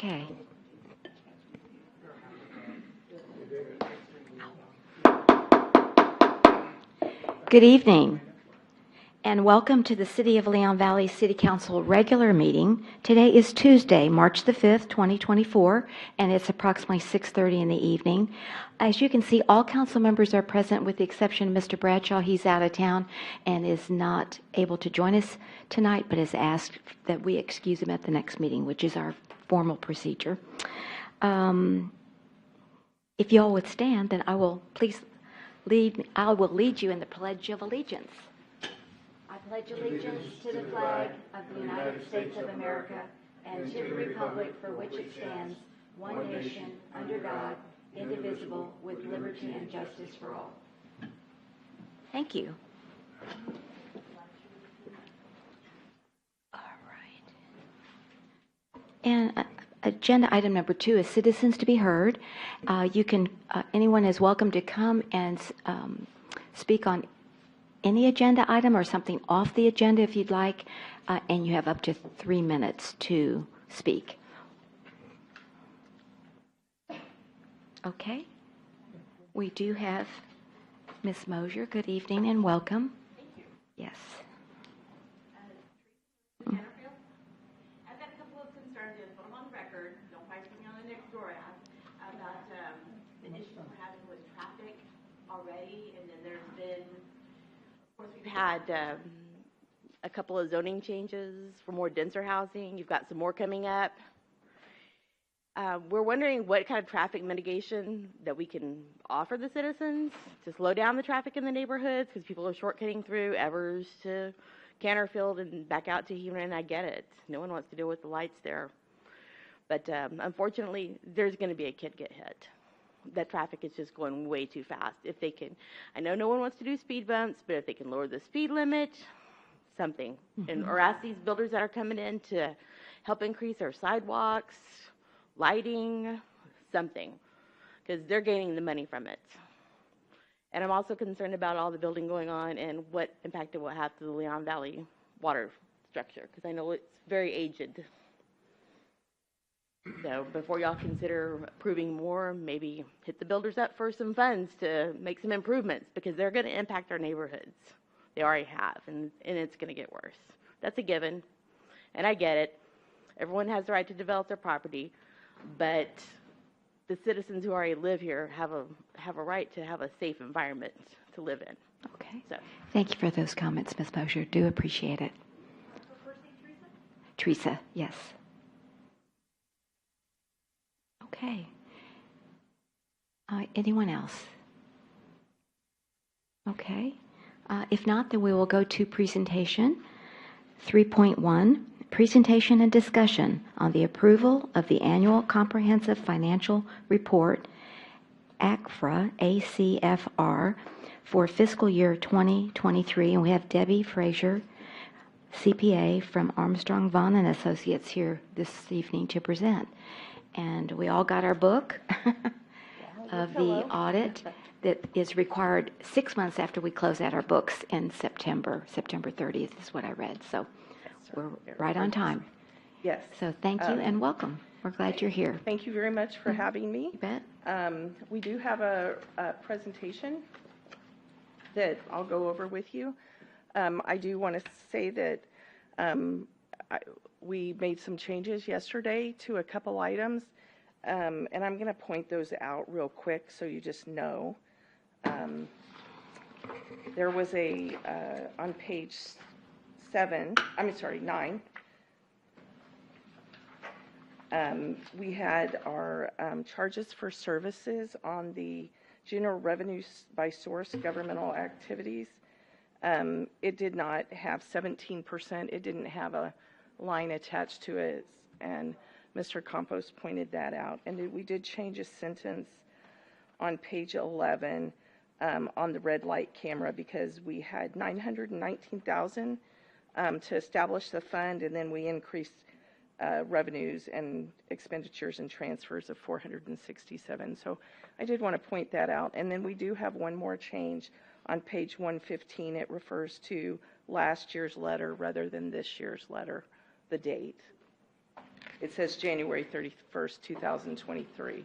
Okay. Good evening, and welcome to the City of Leon Valley City Council regular meeting. Today is Tuesday, March the 5th, 2024, and it's approximately 6:30 in the evening. As you can see, all council members are present with the exception of Mr. Bradshaw. He's out of town and is not able to join us tonight, but has asked that we excuse him at the next meeting, which is our formal procedure. If you all would stand, then I will lead you in the Pledge of Allegiance. I pledge allegiance to the flag of the United States of America and to the republic for which it stands, one nation, under God, indivisible, with liberty and justice for all. Thank you. All right. And agenda item number 2 is citizens to be heard. Anyone is welcome to come and speak on any agenda item or something off the agenda if you'd like, and you have up to 3 minutes to speak. Okay. We do have Ms. Mosier. Good evening and welcome. Thank you. Yes. I've got a couple of concerns, and put them on the record. Don't fight me on the next door about the issue we're having with traffic already, and then there's been, of course, we've had a couple of zoning changes for more denser housing. You've got some more coming up. We're wondering what kind of traffic mitigation that we can offer the citizens to slow down the traffic in the neighborhoods, because people are shortcutting through Evers to Canterfield and back out to Huron, and I get it. No one wants to deal with the lights there. But unfortunately, there's going to be a kid get hit. That traffic is just going way too fast. If they can, I know no one wants to do speed bumps, but if they can lower the speed limit, something. And or ask these builders that are coming in to help increase our sidewalks, lighting, something, because they're gaining the money from it. And I'm also concerned about all the building going on and what impact it will have to the Leon Valley water structure, because I know it's very aged. So before y'all consider approving more, maybe hit the builders up for some funds to make some improvements, because they're going to impact our neighborhoods. They already have, and it's going to get worse. That's a given, and I get it. Everyone has the right to develop their property, but the citizens who already live here have a right to have a safe environment to live in. Okay. So. Thank you for those comments, Ms. Mosier. Do appreciate it. First name, Teresa? Teresa, yes. Okay. Anyone else? Okay. If not, then we will go to presentation 3.1. Presentation and discussion on the approval of the Annual Comprehensive Financial Report, ACFR, for fiscal year 2023. And we have Debbie Frazier, CPA from Armstrong, Vaughn and Associates here this evening to present. And we all got our book of the audit that is required 6 months after we close out our books in September 30th is what I read. So we're right on time. Yes. So thank you and welcome. We're glad you're here. Thank you very much for having me. You bet. We do have a presentation that I'll go over with you. I do want to say that we made some changes yesterday to a couple items, and I'm going to point those out real quick so you just know. There was on page 9, we had our charges for services on the general revenues by source governmental activities. It did not have 17%. It didn't have a line attached to it, and Mr. Campos pointed that out. And we did change a sentence on page 11 on the red light camera, because we had $919,000 to establish the fund, and then we increased revenues and expenditures and transfers of $467,000. So I did want to point that out. And then we do have one more change on page 115. It refers to last year's letter rather than this year's letter, the date. It says January 31st, 2023.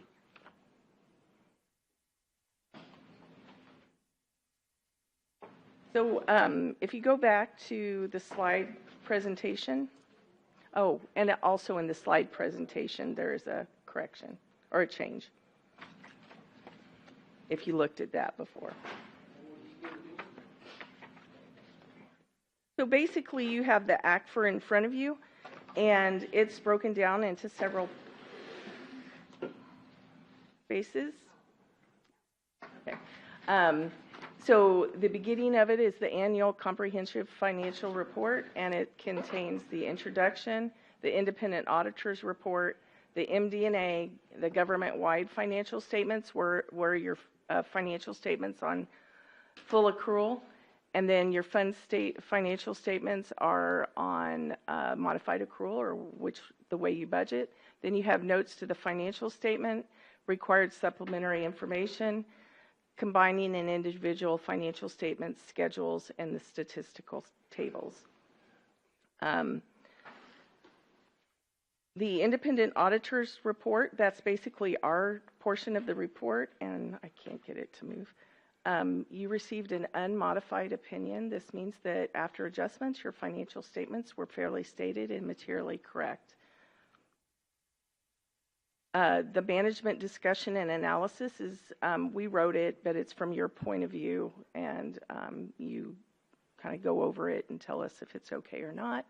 So if you go back to the slide presentation, oh, and also in the slide presentation, there is a correction or a change, if you looked at that before. So basically, you have the ACFR in front of you, and it's broken down into several spaces. Okay. So the beginning of it is the annual comprehensive financial report, and it contains the introduction, the independent auditor's report, the MD&A, the government-wide financial statements, where your financial statements on full accrual, and then your financial statements are on modified accrual, or the way you budget. Then you have notes to the financial statement, required supplementary information, combining an individual financial statements, schedules, and the statistical tables. The independent auditor's report, that's basically our portion of the report, and I can't get it to move. You received an unmodified opinion. This means that after adjustments, your financial statements were fairly stated and materially correct. The management discussion and analysis is, we wrote it, but it's from your point of view, and you kind of go over it and tell us if it's okay or not.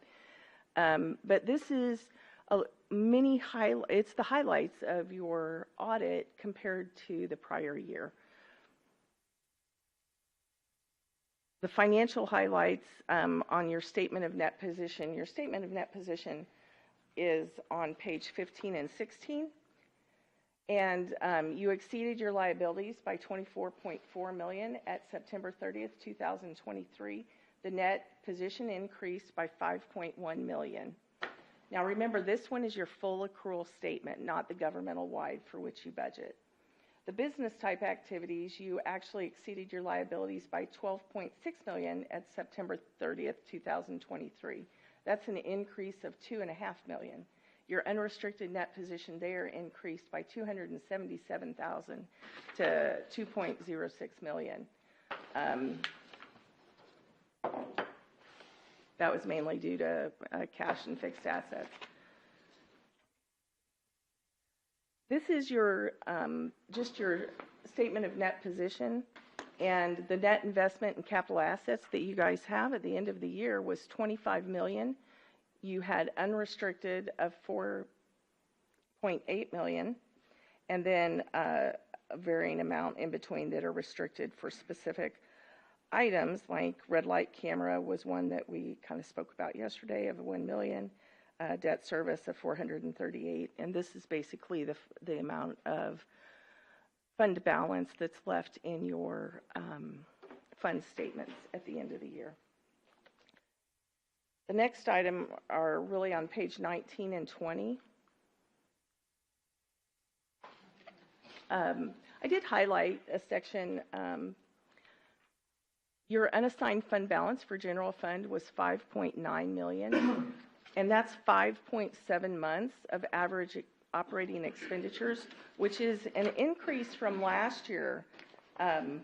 But this is it's the highlights of your audit compared to the prior year. The financial highlights on your statement of net position. Your statement of net position is on page 15 and 16. And you exceeded your liabilities by $24.4 million at September 30th, 2023. The net position increased by $5.1 million. Now remember, this one is your full accrual statement, not the governmental-wide for which you budget. The business type activities, you actually exceeded your liabilities by $12.6 million at September 30th, 2023. That's an increase of $2.5 million. Your unrestricted net position there increased by $277,000 to $2.06 million. That was mainly due to cash and fixed assets. This is your just your statement of net position, and the net investment in capital assets that you guys have at the end of the year was $25 million. You had unrestricted of $4.8 million, and then a varying amount in between that are restricted for specific items, like red light camera was one that we kind of spoke about yesterday of $1 million, debt service of $438, and this is basically the amount of fund balance that's left in your fund statements at the end of the year. The next item are really on page 19 and 20. I did highlight a section. Your unassigned fund balance for general fund was $5.9 million, and that's 5.7 months of average operating expenditures, which is an increase from last year. You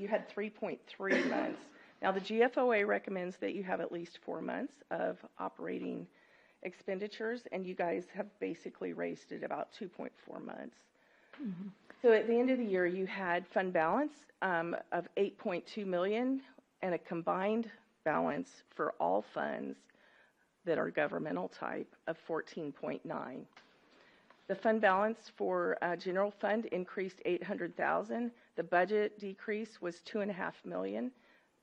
had 3.3 months. Now, the GFOA recommends that you have at least 4 months of operating expenditures, and you guys have basically raised it about 2.4 months. Mm-hmm. So at the end of the year, you had fund balance of $8.2 million and a combined balance for all funds that are governmental type of $14.9. The fund balance for general fund increased $800,000. The budget decrease was $2.5 million.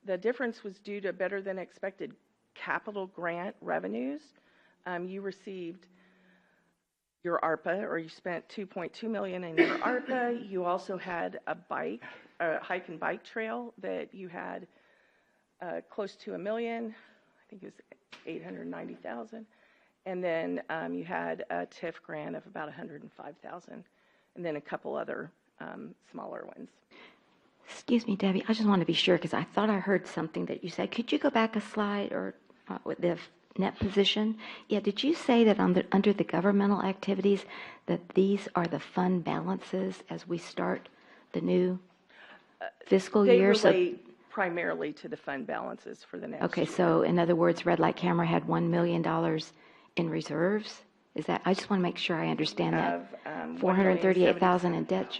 The difference was due to better than expected capital grant revenues. You received your ARPA, or you spent $2.2 million in your ARPA. You also had a hike and bike trail that you had close to $1 million. I think it was $890,000. And then you had a TIF grant of about $105,000, and then a couple other smaller ones. Excuse me, Debbie, I just want to be sure because I thought I heard something that you said. Could you go back a slide or with the net position. Yeah, did you say that under the governmental activities, that these are the fund balances as we start the new fiscal They year? So- relate primarily to the fund balances for the next Okay, year. so in other words, Red Light Camera had $1 million in reserves? Is that, I just want to make sure I understand that. Have, 438,000 in debt.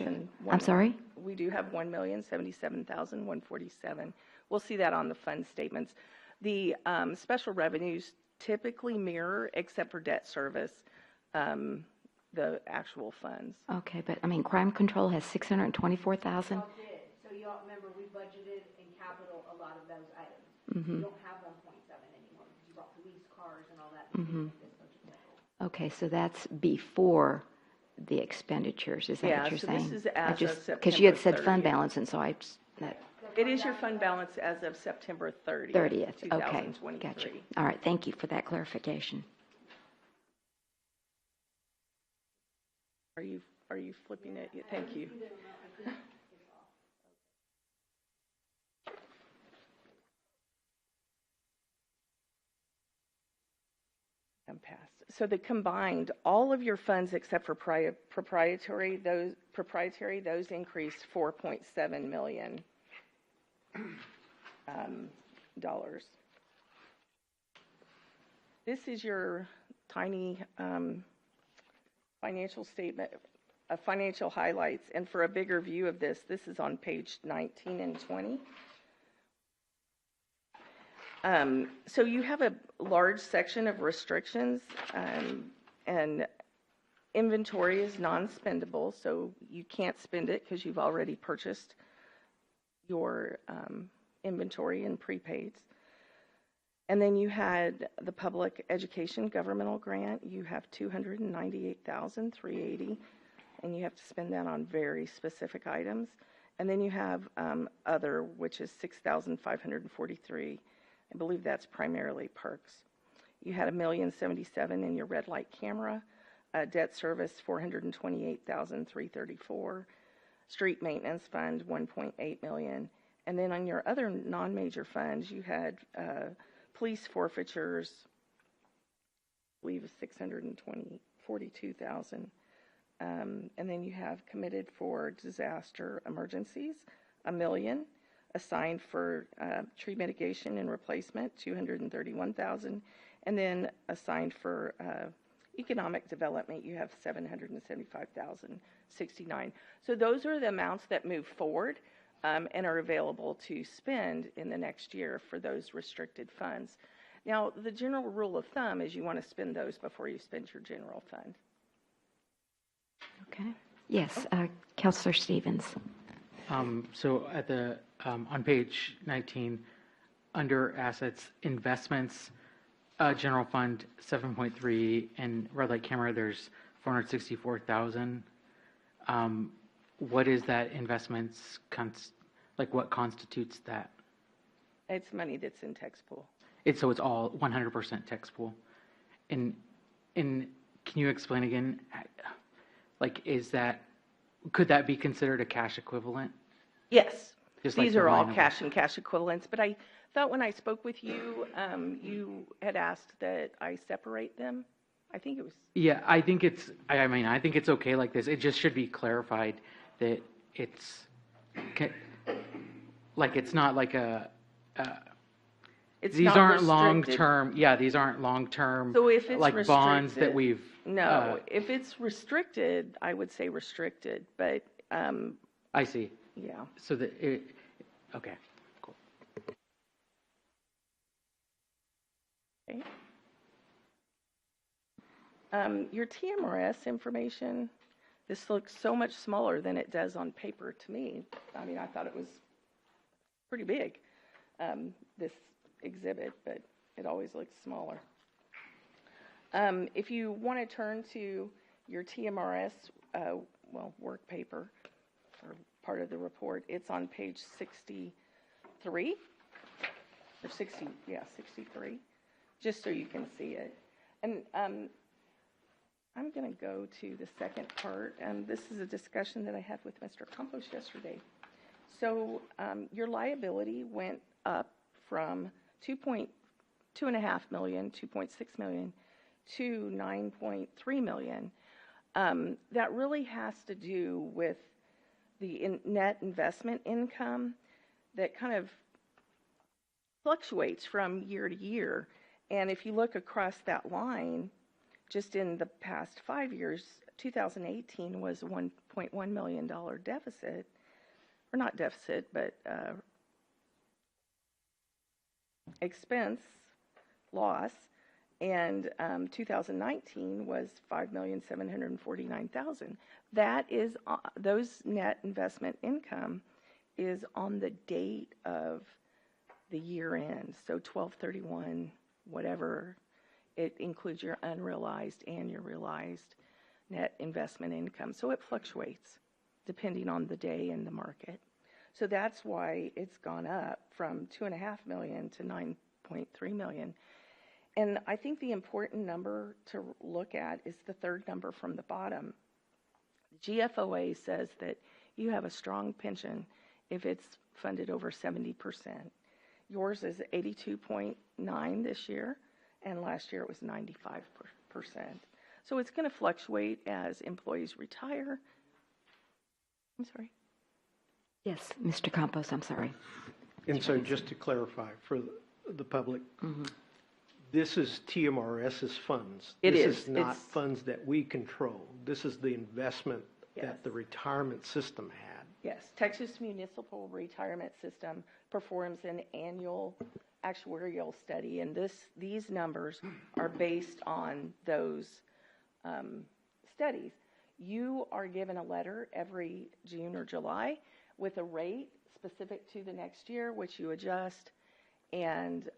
I'm sorry? We do have 1,077,147. We'll see that on the fund statements. The special revenues typically mirror, except for debt service, the actual funds. Okay, but I mean, crime control has 624,000. Y'all did. So y'all remember we budgeted in capital a lot of those items. You don't have 1.7 anymore because you bought police cars and all that. This budget cycle. Okay, so that's before the expenditures, is that Yeah, what you're so saying? this is as of Because you had said September fund 30th. balance, and so that It is your fund balance as of September 30th, 30th, okay, 2023. gotcha. All right, thank you for that clarification. Are you flipping it? Yeah, thank you. I'm past. So the combined, all of your funds except for proprietary, those increased $4.7 million. Dollars. This is your tiny financial statement, financial highlights, and for a bigger view of this is on page 19 and 20. So you have a large section of restrictions, and inventory is non-spendable, so you can't spend it because you've already purchased your inventory and prepaids. And then you had the public education governmental grant. You have $298,380, and you have to spend that on very specific items. And then you have other, which is $6,543. I believe that's primarily perks. You had $1,077,000 in your red light camera, debt service $428,334, street maintenance fund $1.8 million, and then on your other non-major funds you had police forfeitures, I believe $642,000, and then you have committed for disaster emergencies $1 million. Assigned for tree mitigation and replacement, $231,000, and then assigned for economic development, you have $775,069. So those are the amounts that move forward and are available to spend in the next year for those restricted funds. Now, the general rule of thumb is you want to spend those before you spend your general fund. Okay. Yes, Counselor Stevens. So at the on page 19, under assets, investments, general fund 7.3, and red light camera, there's 464,000. What is that investments? Like what constitutes that? It's money that's in tax pool. So it's all 100% tax pool. And can you explain again? Like, could that be considered a cash equivalent? Yes. Just like These the are all line of- cash and cash equivalents, but I thought when I spoke with you, you had asked that I separate them. I think it was. Yeah, I think it's okay like this. It just should be clarified that it's not like It's these not aren't restricted. long-term. Yeah, these aren't long-term. So if it's like bonds that restricted- we've. No, if it's restricted, I would say restricted, but I see. yeah. So okay, cool. Okay. Your TMRS information, this looks so much smaller than it does on paper to me. I mean, I thought it was pretty big, this exhibit, but it always looks smaller. If you want to turn to your TMRS, work paper, or part of the report, it's on page 63, or 63, just so you can see it. And I'm going to go to the second part, and this is a discussion that I had with Mr. Campos yesterday. So your liability went up from 2.5 million, 2.6 million to 9.3 million. That really has to do with the net investment income that kind of fluctuates from year to year. And if you look across that line, just in the past 5 years, 2018 was $1.1 million deficit, or not deficit, but expense loss, and 2019 was $5,749,000. That is those net investment income is on the date of the year end, so 12/31, whatever. It includes your unrealized and your realized net investment income. So it fluctuates depending on the day and the market. So that's why it's gone up from 2.5 million to 9.3 million. And I think the important number to look at is the third number from the bottom. GFOA says that you have a strong pension if it's funded over 70%. Yours is 82.9 this year, and last year it was 95%. So it's going to fluctuate as employees retire. I'm sorry. Yes, Mr. Campos, I'm sorry. And so just to clarify for the public, this is TMRS's funds. It This is. is not It's- funds that we control. This is the investment Yes. that the retirement system had. Yes, Texas Municipal Retirement System performs an annual actuarial study, and these numbers are based on those studies. You are given a letter every June or July with a rate specific to the next year, which you adjust, and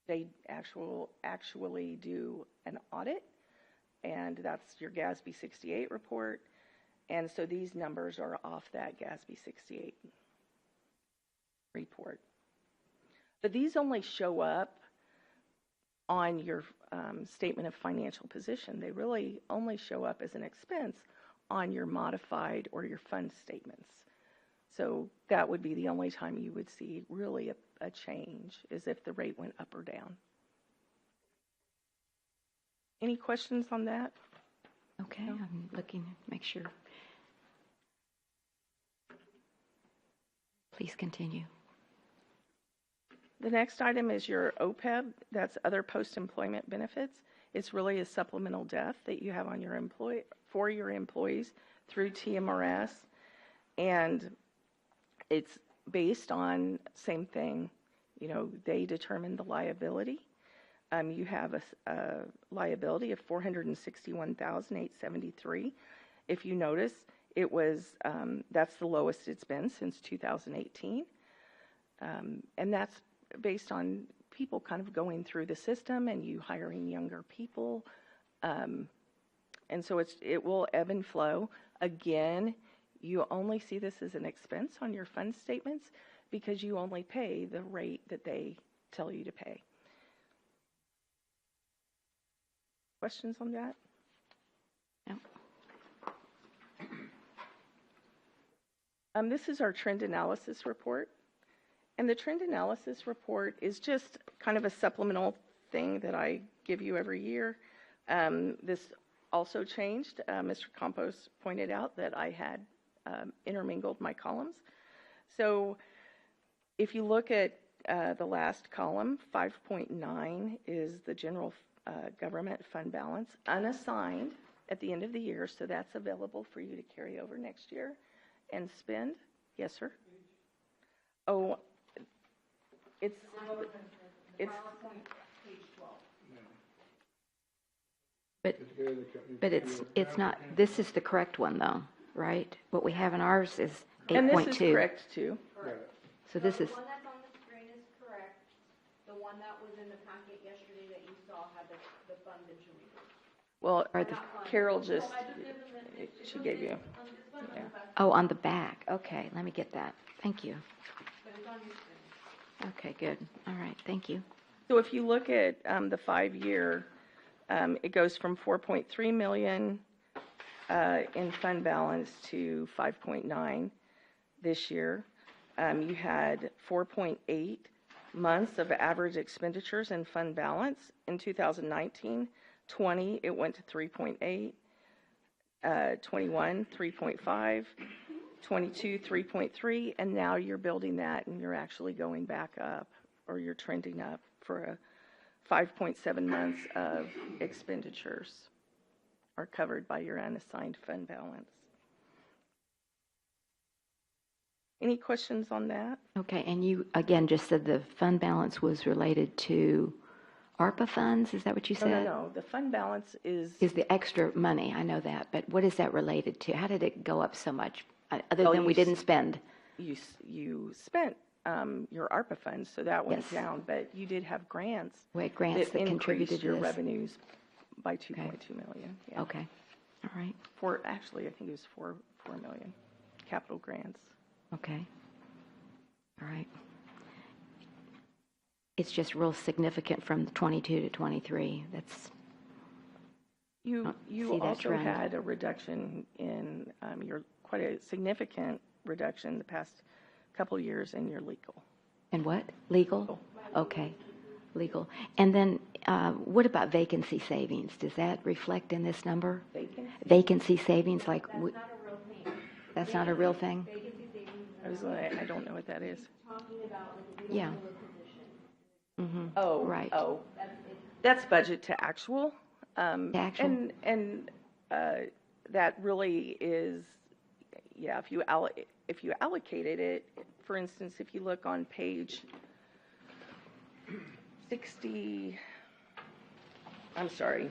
they actually do an audit, and that's your GASB 68 report. And so these numbers are off that GASB 68 report. But these only show up on your statement of financial position. They really only show up as an expense on your modified or your fund statements. So that would be the only time you would see really a change, is if the rate went up or down. Any questions on that? Okay, I'm looking to make sure. Please continue. The next item is your OPEB. That's other post-employment benefits. It's really a supplemental death that you have on your for your employees through TMRS, and it's based on same thing. You know, they determine the liability. You have a liability of $461,873. If you notice, it was that's the lowest it's been since 2018, and that's based on people kind of going through the system and you hiring younger people, and so it will ebb and flow. Again, you only see this as an expense on your fund statements because you only pay the rate that they tell you to pay. Questions on that? No. This is our trend analysis report. And the trend analysis report is just kind of a supplemental thing that I give you every year. This also changed. Mr. Campos pointed out that I had intermingled my columns. So if you look at the last column, 5.9 is the general government fund balance, unassigned at the end of the year, so that's available for you to carry over next year and spend. Yes, sir? Oh, it's But it's not, this is the correct one though, right? What we have in ours is 8.2. and this is correct too. So this is, The one that's on the screen is correct. The one that was in the packet yesterday that you saw had the fund intermediate. Well, Are the- Carol just, she gave you. Yeah. oh, on the back. Okay, let me get that. Thank you. Okay, good. All right, thank you. So if you look at the 5-year, it goes from 4.3 million in fund balance to 5.9 this year. You had 4.8 months of average expenditures and fund balance. In 2019, 20, it went to 3.8, 21, 3.5, 22, 3.3, and now you're building that and you're actually going back up, or you're trending up for a 5.7 months of expenditures are covered by your unassigned fund balance. Any questions on that? Okay, and you, again, just said the fund balance was related to ARPA funds? Is that what you No, said? no. The fund balance is, Is the extra money, I know that, but what is that related to? How did it go up so much, other Oh, than we you didn't spend? you spent your ARPA funds, so that went Yes. down, but you did have grants We had grants that contributed increased to your this? revenues by 2.2 million. Yeah. Okay, all right, Actually, I think it was 4 million capital grants. okay, all right. It's just real significant from 22 to 23. That's, You see that also trend. had a reduction in quite a significant reduction the past couple of years in your legal. and what? Legal? Okay, legal. And then what about vacancy savings? Does that reflect in this number? Vacancy? Vacancy savings, like, That's not a real thing. that's not a real thing? Vacancy savings I don't know what that is. talking about like a Yeah. regular position. Mm-hmm. Oh, Right. Oh, That's, that's budget to actual. To actual? And that really is, yeah, if you allocated it, for instance, if you look on page 60, I'm sorry,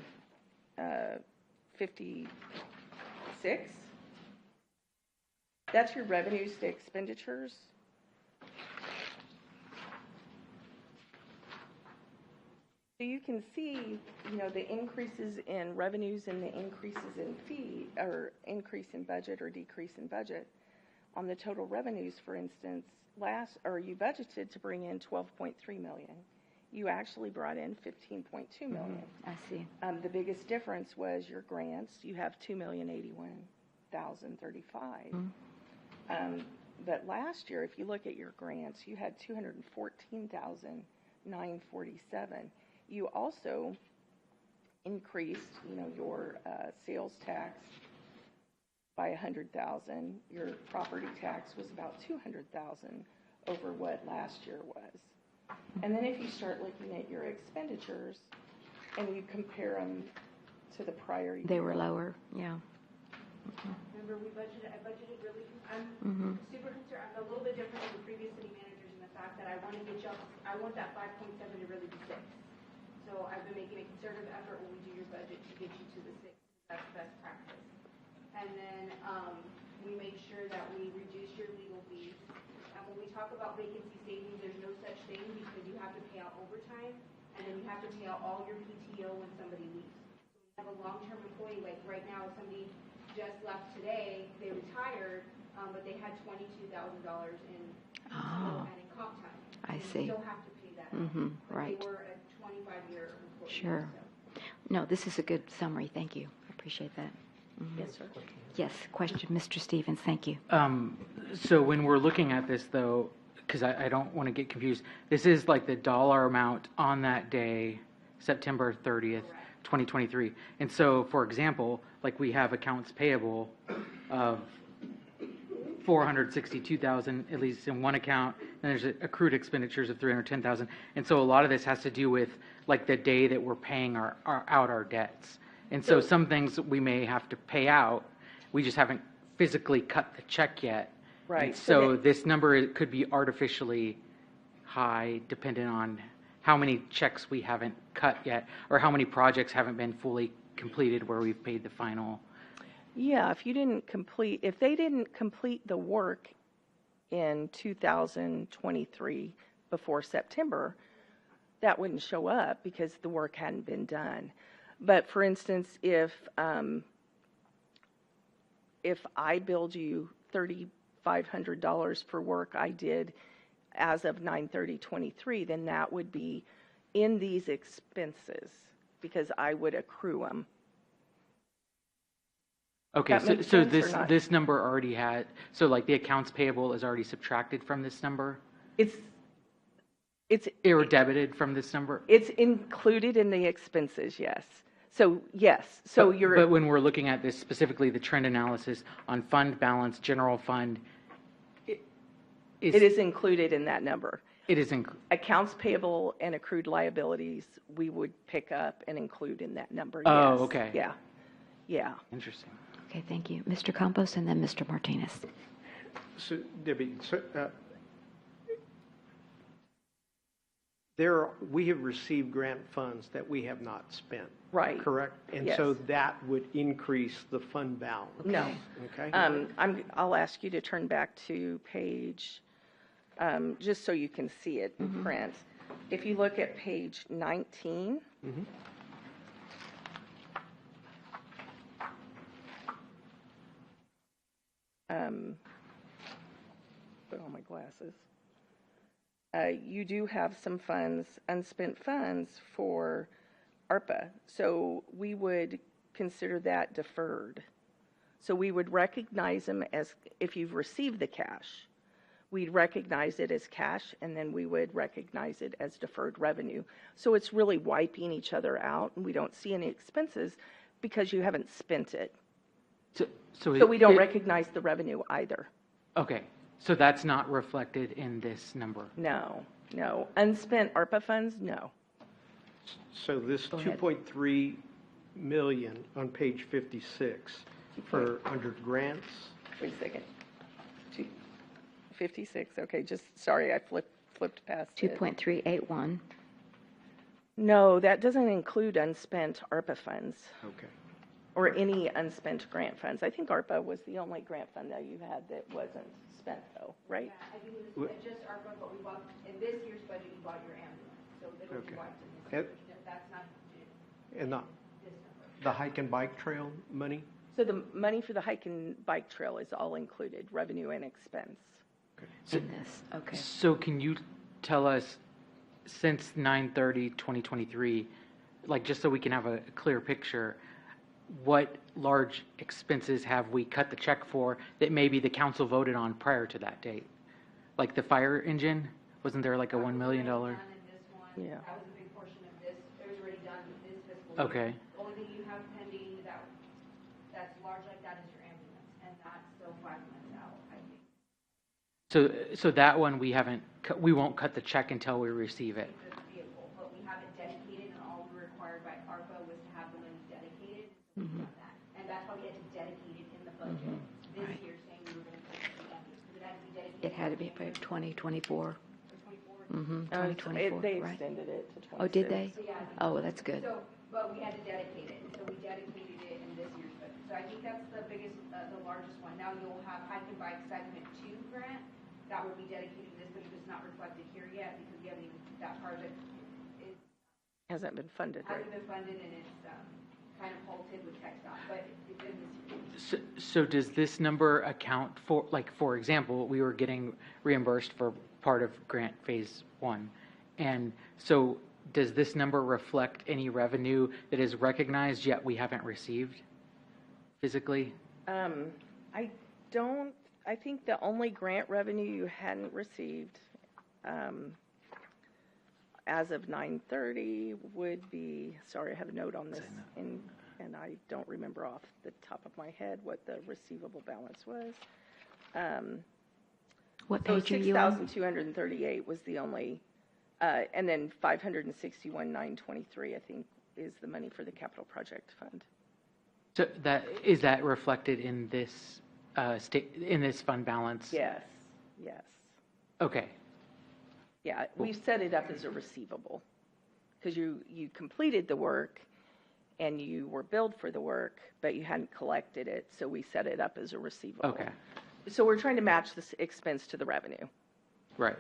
56, that's your revenues to expenditures. So you can see, the increases in revenues and the increases in fee, or increase in budget or decrease in budget. On the total revenues, for instance, you budgeted to bring in 12.3 million. You actually brought in 15.2 million. I see. The biggest difference was your grants. You have 2,081,035. But last year, if you look at your grants, you had 214,947. You also increased, your sales tax by 100,000. Your property tax was about 200,000 over what last year was. And then if you start looking at your expenditures and you compare them to the prior year. They were lower, yeah. remember I budgeted really, I'm super concerned, I'm a little bit different than the previous city managers in the fact that I want to get I want that 5.7 to really be 6. So I've been making a conservative effort when we do your budget to get you to the 6. That's best practice. And then we make sure that we reduce your legal fees. And when we talk about vacancy savings, there's no such thing because you have to pay out overtime, and then you have to pay out all your PTO when somebody leaves. So we have a long-term employee, like right now, if somebody just left today, they retired, but they had $22,000 in PTO and in comp time. I And see. You still have to pay that out. But right. They were a 25-year employee. Sure. So. No, this is a good summary, thank you. I appreciate that. Yes, sir. Yes, question, Mr. Stevens, thank you. So when we're looking at this, though, because I don't want to get confused, this is like the dollar amount on that day, September 30th, 2023. And so, for example, like we have accounts payable of 462,000, at least in one account, and there's accrued expenditures of 310,000. And so a lot of this has to do with like the day that we're paying out our debts. And so some things we may have to pay out, we just haven't physically cut the check yet. Right. And so this number could be artificially high depending on how many checks we haven't cut yet, or how many projects haven't been fully completed where we've paid the final. Yeah, if they didn't complete the work in 2023 before September, that wouldn't show up because the work hadn't been done. But for instance, if I billed you $3,500 for work I did as of 9/30/23, then that would be in these expenses because I would accrue them. Okay, That makes so sense or not? this number already had, so like the accounts payable is already subtracted from this number? It's or debited from this number? It's included in the expenses, yes. So, yes, so you're. But when we're looking at this specifically, the trend analysis on fund balance, general fund, It is included in that number. It is Accounts payable and accrued liabilities, we would pick up and include in that number, Oh, yes. okay. Yeah, yeah. Interesting. Okay, thank you. Mr. Campos and then Mr. Martinez. So Debbie, we have received grant funds that we have not spent. Right. Correct? And Yes. so that would increase the fund balance. No. Okay? I'll ask you to turn back to page, just so you can see it in print. If you look at page 19. Put on my glasses. You do have some funds, unspent funds for ARPA. So we would consider that deferred. So we would recognize them as, if you've received the cash, we'd recognize it as cash, and then we would recognize it as deferred revenue. So it's really wiping each other out, and we don't see any expenses because you haven't spent it. So we don't recognize the revenue either. Okay, so that's not reflected in this number? No. Unspent ARPA funds, no. So this Go ahead. 2.3 million on page 56 for under grants, Wait a second. 56, okay, sorry, I flipped past it. 2.381. No, that doesn't include unspent ARPA funds okay. or any unspent grant funds. I think ARPA was the only grant fund that you had that wasn't spent though, right? Yeah, I think it was just ARPA, but we bought, in this year's budget, you bought your ambulance, so it'll be Okay. wiped in this. That's not And this number. the hike and bike trail money? So the money for the hike and bike trail is all included, revenue and expense. In this, okay. So can you tell us, since 9/30/2023, like just so we can have a clear picture, what large expenses have we cut the check for that maybe the council voted on prior to that date? Like the fire engine, wasn't there like a $1 million? Done in this one. Yeah. That was a big portion of this, it was already done this fiscal year. Okay, The only thing you have pending that's large like that is your ambulance, and that's still 5 months out, I think. so that one we haven't, we won't cut the check until we receive it. The vehicle, but we have it dedicated, and all we required by ARPA was to have the money dedicated, so we've done that. And that's why we had to dedicate it in the budget this Right. year, saying we were going to put it in the ambulance, because it had to be dedicated. It had to be for 2024. Mm-hmm, They 2024, right? extended it to 26. Oh, did they? So, yeah. Oh, that's good. So, but we had to dedicate it, so we dedicated it in this year's budget. So I think that's the biggest, the largest one. Now you'll have hike and bike segment 2 grant, that will be dedicated to this, but it's not reflected here yet because we haven't even, that project is, Hasn't been funded, right? hasn't been funded and it's, kind of halted with TxDOT, but it's in this year. So does this number account for, like, for example, we were getting reimbursed for part of grant phase 1. And so does this number reflect any revenue that is recognized yet we haven't received physically? I think the only grant revenue you hadn't received as of 9/30 would be, sorry, I have a note on this, and I don't remember off the top of my head what the receivable balance was. What So page are you on? 6,238 was the only, and then 561,923, I think, is the money for the capital project fund. So is that reflected in this in this fund balance? Yes. Okay. Yeah, we set it up as a receivable because you completed the work and you were billed for the work, but you hadn't collected it, so we set it up as a receivable. Okay. So we're trying to match this expense to the revenue. Right.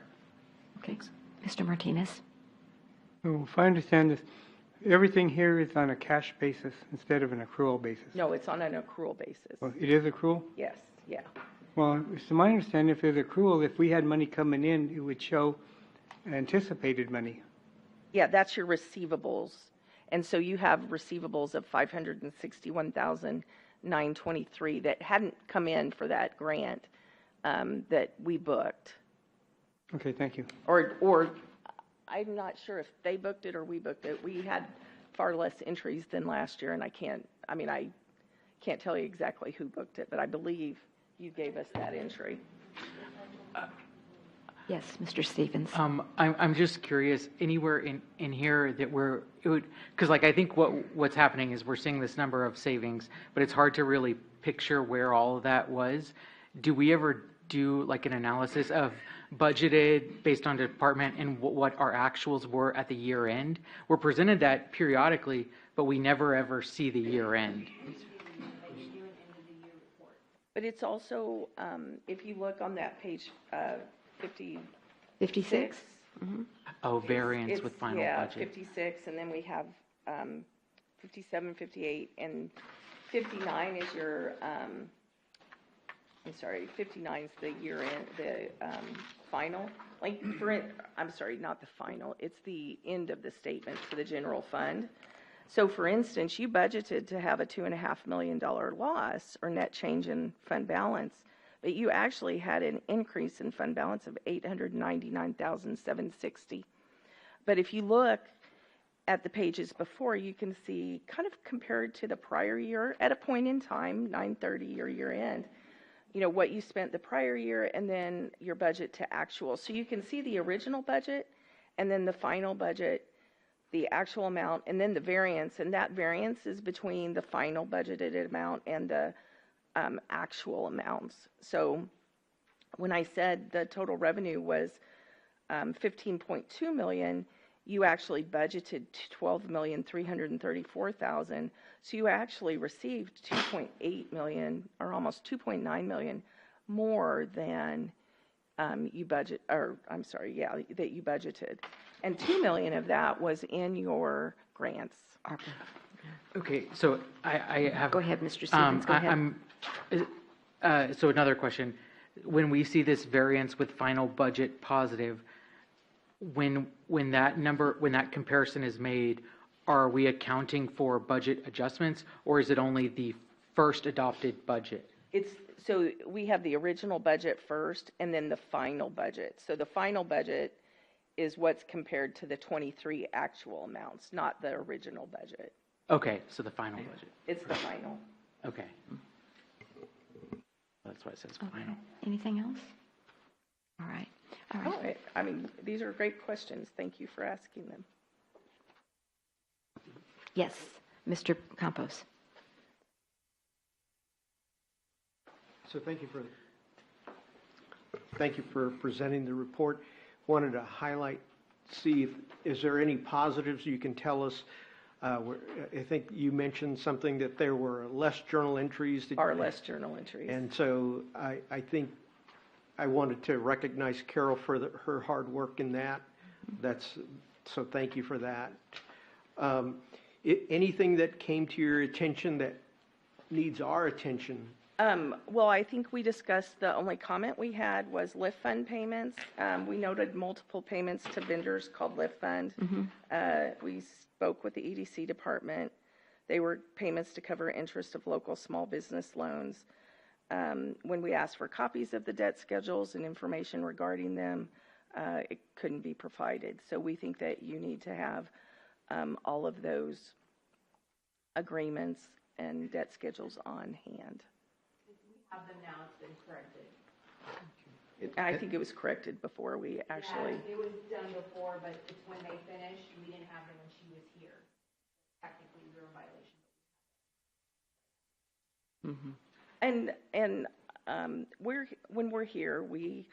Okay. Mr. Martinez? So if I understand this, everything here is on a cash basis instead of an accrual basis. No, it's on an accrual basis. Well, it is accrual? Yes, yeah. Well, it's my understanding if there's accrual, if we had money coming in, it would show anticipated money. Yeah, that's your receivables. And so you have receivables of 561,923 that hadn't come in for that grant that we booked. Okay, thank you. Or I'm not sure if they booked it or we booked it. We had far less entries than last year, and I can't tell you exactly who booked it, but I believe you gave us that entry. Yes, Mr. Stevens. I'm just curious, anywhere in here that because like I think what's happening is we're seeing this number of savings, but it's hard to really picture where all of that was. Do we ever do like an analysis of budgeted based on department and what our actuals were at the year end? We're presented that periodically, but we never ever see the year end. But it's also, if you look on that page 56. 56? Oh, variance It's- with final yeah, budget. 56, and then we have 57, 58, and 59 is your, I'm sorry, 59 is the year end, the final. Like, I'm sorry, not the final, it's the end of the statement for the general fund. So for instance, you budgeted to have a $2.5 million loss or net change in fund balance, but you actually had an increase in fund balance of $899,760. But if you look at the pages before, you can see kind of compared to the prior year at a point in time, 9/30 or year end, what you spent the prior year and then your budget to actual. So you can see the original budget and then the final budget, the actual amount, and then the variance, and that variance is between the final budgeted amount and the actual amounts. So when I said the total revenue was 15.2 million, you actually budgeted 12,334,000. So you actually received 2.8 million, or almost 2.9 million, more than you budget, or I'm sorry, yeah, that you budgeted. And 2 million of that was in your grants. Okay, so I have. Go ahead, Mr. Stevens, go ahead. So another question. When we see this variance with final budget positive, when that comparison is made, are we accounting for budget adjustments, or is it only the first adopted budget? So we have the original budget first and then the final budget. So the final budget is what's compared to the 23 actual amounts, not the original budget. Okay, so the final budget. It's the final. Okay. That's why it says final. Anything else? All right. All right. I mean, these are great questions. Thank you for asking them. Yes, Mr. Campos. So thank you for presenting the report. Wanted to highlight, see is there any positives you can tell us? I think you mentioned something that there were less journal entries. Far less journal entries. And so I think I wanted to recognize Carol for her hard work in that. So thank you for that. Anything that came to your attention that needs our attention? Well, I think we discussed, the only comment we had was lift fund payments. We noted multiple payments to vendors called lift fund. We spoke with the EDC department. They were payments to cover interest of local small business loans. When we asked for copies of the debt schedules and information regarding them, it couldn't be provided. So we think that you need to have all of those agreements and debt schedules on hand. Have them now, it's been corrected. I think it was corrected before we actually. Yeah, it was done before, but it's when they finished, we didn't have them when she was here. Technically, we were in violation. When we're here, we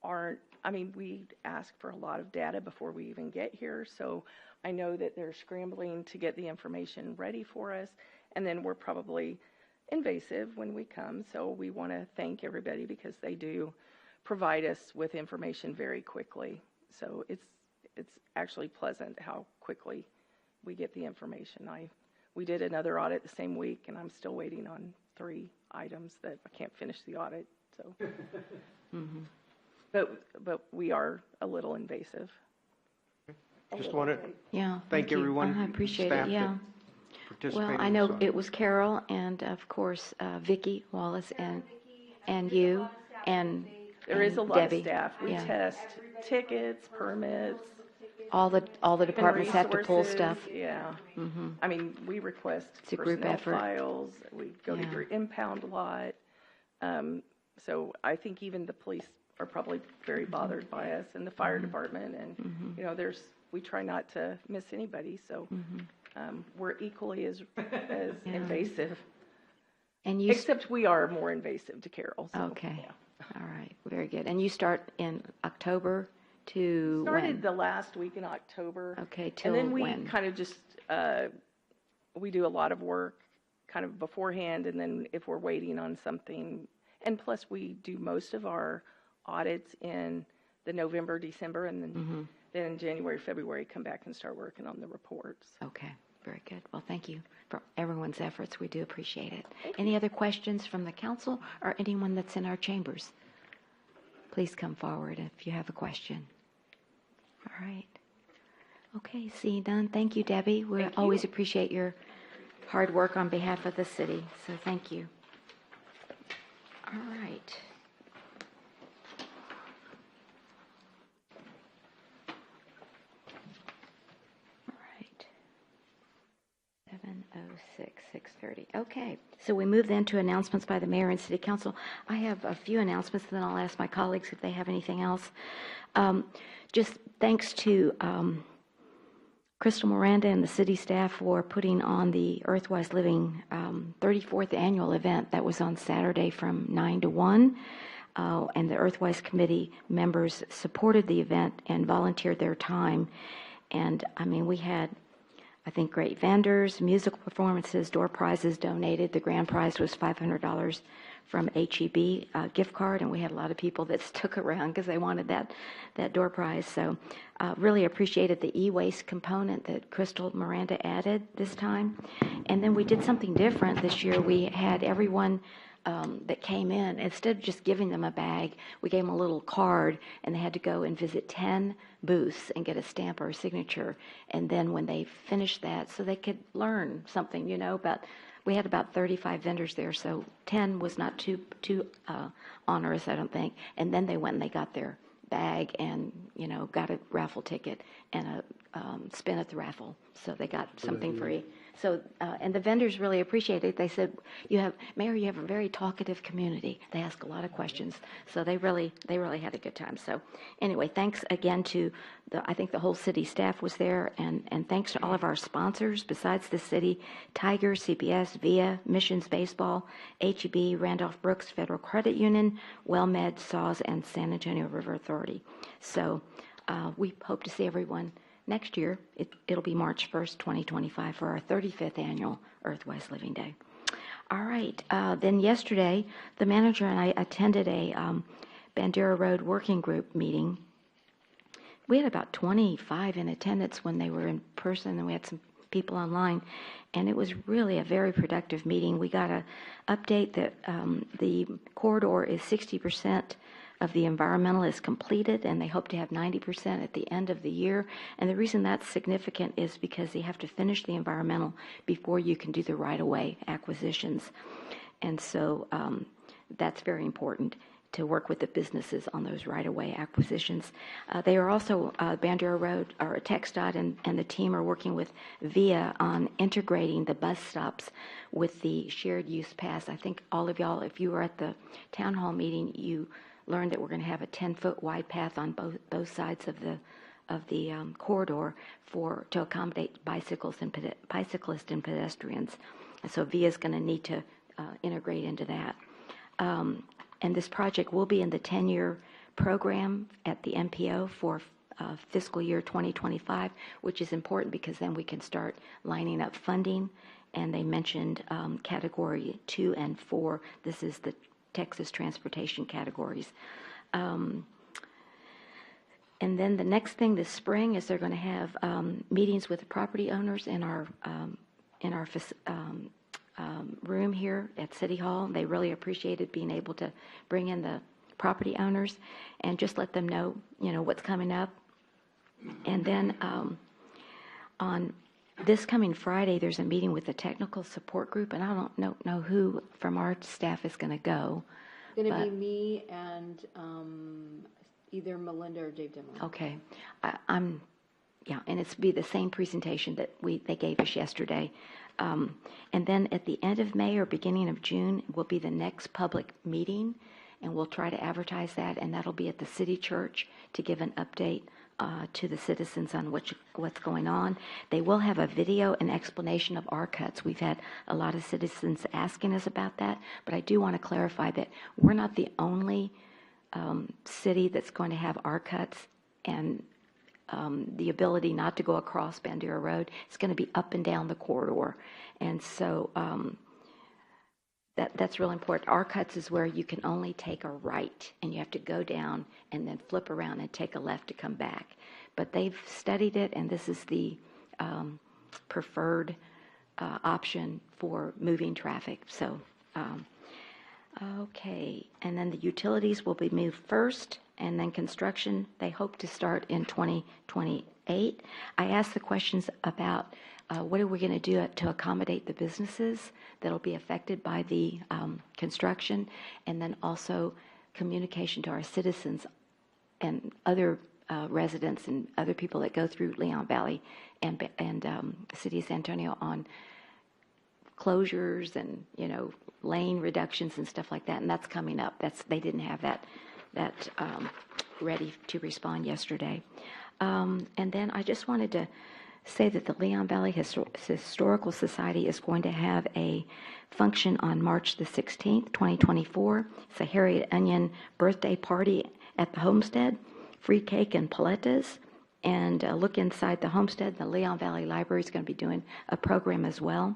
aren't, we ask for a lot of data before we even get here. So I know that they're scrambling to get the information ready for us. And then we're probably invasive when we come. So we want to thank everybody because they do provide us with information very quickly. So it's actually pleasant how quickly we get the information. We did another audit the same week, and I'm still waiting on 3 items that I can't finish the audit. So, but we are a little invasive. Just want to thank you. everyone. I appreciate staff it. Yeah. that participated Well, I in know this audit. it was Carol and of course Vicki Wallace and you and There is a lot Debbie. of staff. We Yeah. test tickets, permits, All the departments have to pull resources, stuff. Yeah. I mean, we request It's a group personnel effort. files, we go to Yeah. your impound lot. So I think even the police are probably very bothered by us, and the fire department, and, you know, we try not to miss anybody, so we're equally as invasive. And you, Except we are more invasive to Carroll, so. okay, yeah. all right, very good. And you start in October to Started when? the last week in October. Okay, till And then we when? kind of just, we do a lot of work kind of beforehand, and then if we're waiting on something, and plus we do most of our audits in the November, December, and then in January, February, come back and start working on the reports. Okay, very good. Well, thank you for everyone's efforts. We do appreciate it. Any other questions from the council or anyone that's in our chambers? Please come forward if you have a question. All right. Okay, seeing none. Thank you, Debbie. We always appreciate your hard work on behalf of the city, so thank you. All right. All right. 7:06, 6:30. Okay, so we move then to announcements by the mayor and city council. I have a few announcements, then I'll ask my colleagues if they have anything else. Just thanks to Crystal Miranda and the city staff for putting on the Earthwise Living 34th annual event that was on Saturday from 9 to 1. And the Earthwise committee members supported the event and volunteered their time. And I mean, we had, I think, great vendors, musical performances, door prizes donated. The grand prize was $500 from HEB gift card, and we had a lot of people that stuck around because they wanted that door prize. So really appreciated the e-waste component that Crystal Miranda added this time. And then we did something different this year. We had everyone that came in, instead of just giving them a bag, we gave them a little card, and they had to go and visit 10 booths and get a stamp or a signature. And then when they finished that, so they could learn something, you know, about, we had about 35 vendors there, so 10 was not too onerous, I don't think. And then they went and they got their bag and, you know, got a raffle ticket and a spin at the raffle. So they got something free. So, and the vendors really appreciated it. They said, Mayor, you have a very talkative community. They ask a lot of questions. So they really had a good time. So anyway, thanks again to I think the whole city staff was there, and thanks to all of our sponsors besides the city: Tiger, CPS, VIA, Missions Baseball, HEB, Randolph Brooks Federal Credit Union, WellMed, SAWS, and San Antonio River Authority. So we hope to see everyone next year. It'll be March 1st, 2025 for our 35th annual Earthwise Living Day. All right. Then yesterday, the manager and I attended a Bandera Road Working Group meeting. We had about 25 in attendance when they were in person, and we had some people online, and it was really a very productive meeting. We got an update that the corridor is 60% of the environmental is completed, and they hope to have 90% at the end of the year. And the reason that's significant is because you have to finish the environmental before you can do the right-of-way acquisitions. And so that's very important to work with the businesses on those right-of-way acquisitions. They are also, Bandera Road, or TxDOT and the team are working with VIA on integrating the bus stops with the shared use pass. I think all of y'all, if you were at the town hall meeting, you learned that we're going to have a 10-foot wide path on both sides of the corridor to accommodate bicyclists and pedestrians. And so VIA is going to need to integrate into that. And this project will be in the 10-year program at the MPO for fiscal year 2025, which is important because then we can start lining up funding. And they mentioned category 2 and 4. This is the Texas transportation categories. And then the next thing this spring is they're going to have meetings with the property owners in our room here at City Hall. They really appreciated being able to bring in the property owners and just let them know, you know, what's coming up. And then on this coming Friday, there's a meeting with the technical support group, and I don't know who from our staff is going to go. It's going to be me and either Melinda or Dave Dimmer. Okay. I'm Yeah, and it's be the same presentation that they gave us yesterday. And then at the end of May or beginning of June will be the next public meeting, and we'll try to advertise that, and that'll be at the city church to give an update to the citizens on what's going on. They will have a video and explanation of our cuts. We've had a lot of citizens asking us about that, but I do want to clarify that we're not the only city that's going to have our cuts and the ability not to go across Bandera Road. It's going to be up and down the corridor. And so that's really important. Our cuts is where you can only take a right, and you have to go down and then flip around and take a left to come back. But they've studied it, and this is the preferred option for moving traffic. So, okay. And then the utilities will be moved first, and then construction, they hope to start in 2028. I asked the questions about what are we going to do to accommodate the businesses that'll be affected by the construction, and then also communication to our citizens and other residents and other people that go through Leon Valley and City of San Antonio on closures and, lane reductions and stuff like that. And that's coming up. They didn't have that ready to respond yesterday. And then I just wanted to say that the Leon Valley Historical Society is going to have a function on March the 16th, 2024. It's a Harriet Onion birthday party at the homestead, free cake and paletas. And look inside the homestead. The Leon Valley Library is going to be doing a program as well,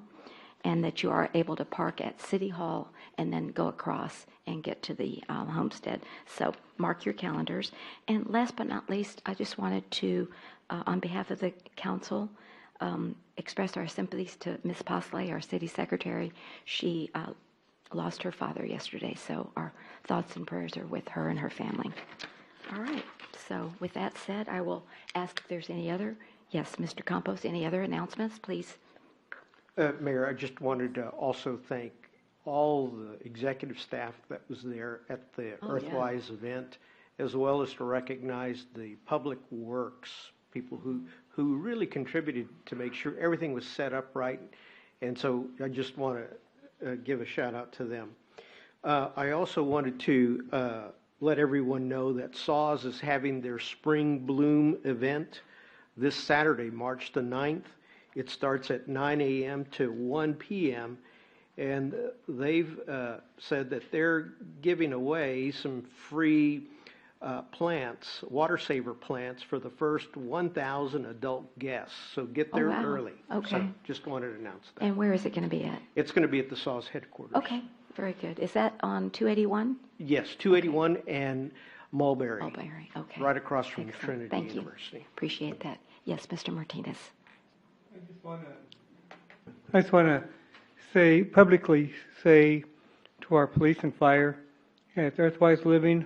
and that you are able to park at City Hall and then go across and get to the homestead. So mark your calendars. And last but not least, I just wanted to, on behalf of the council, express our sympathies to Ms. Posley, our city secretary. She lost her father yesterday, so our thoughts and prayers are with her and her family. All right, so with that said, I will ask if there's any other, yes, Mr. Campos, any other announcements, please? Mayor, I just wanted to also thank all the executive staff that was there at the Earthwise event, as well as to recognize the public works people who really contributed to make sure everything was set up right. And so I just want to give a shout out to them. I also wanted to let everyone know that SAWS is having their Spring Bloom event this Saturday, March the 9th. It starts at 9 a.m. to 1 p.m. And they've said that they're giving away some free plants, water saver plants, for the first 1,000 adult guests. So get there early. Okay. So just wanted to announce that. And where is it going to be at? It's going to be at the SAWS headquarters. Okay, very good. Is that on 281? Yes, 281 and Mulberry. Mulberry, okay. Right across from Excellent. Trinity Thank University. You. Appreciate that. Yes, Mr. Martinez. I just want to publicly say to our police and fire at Earthwise Living,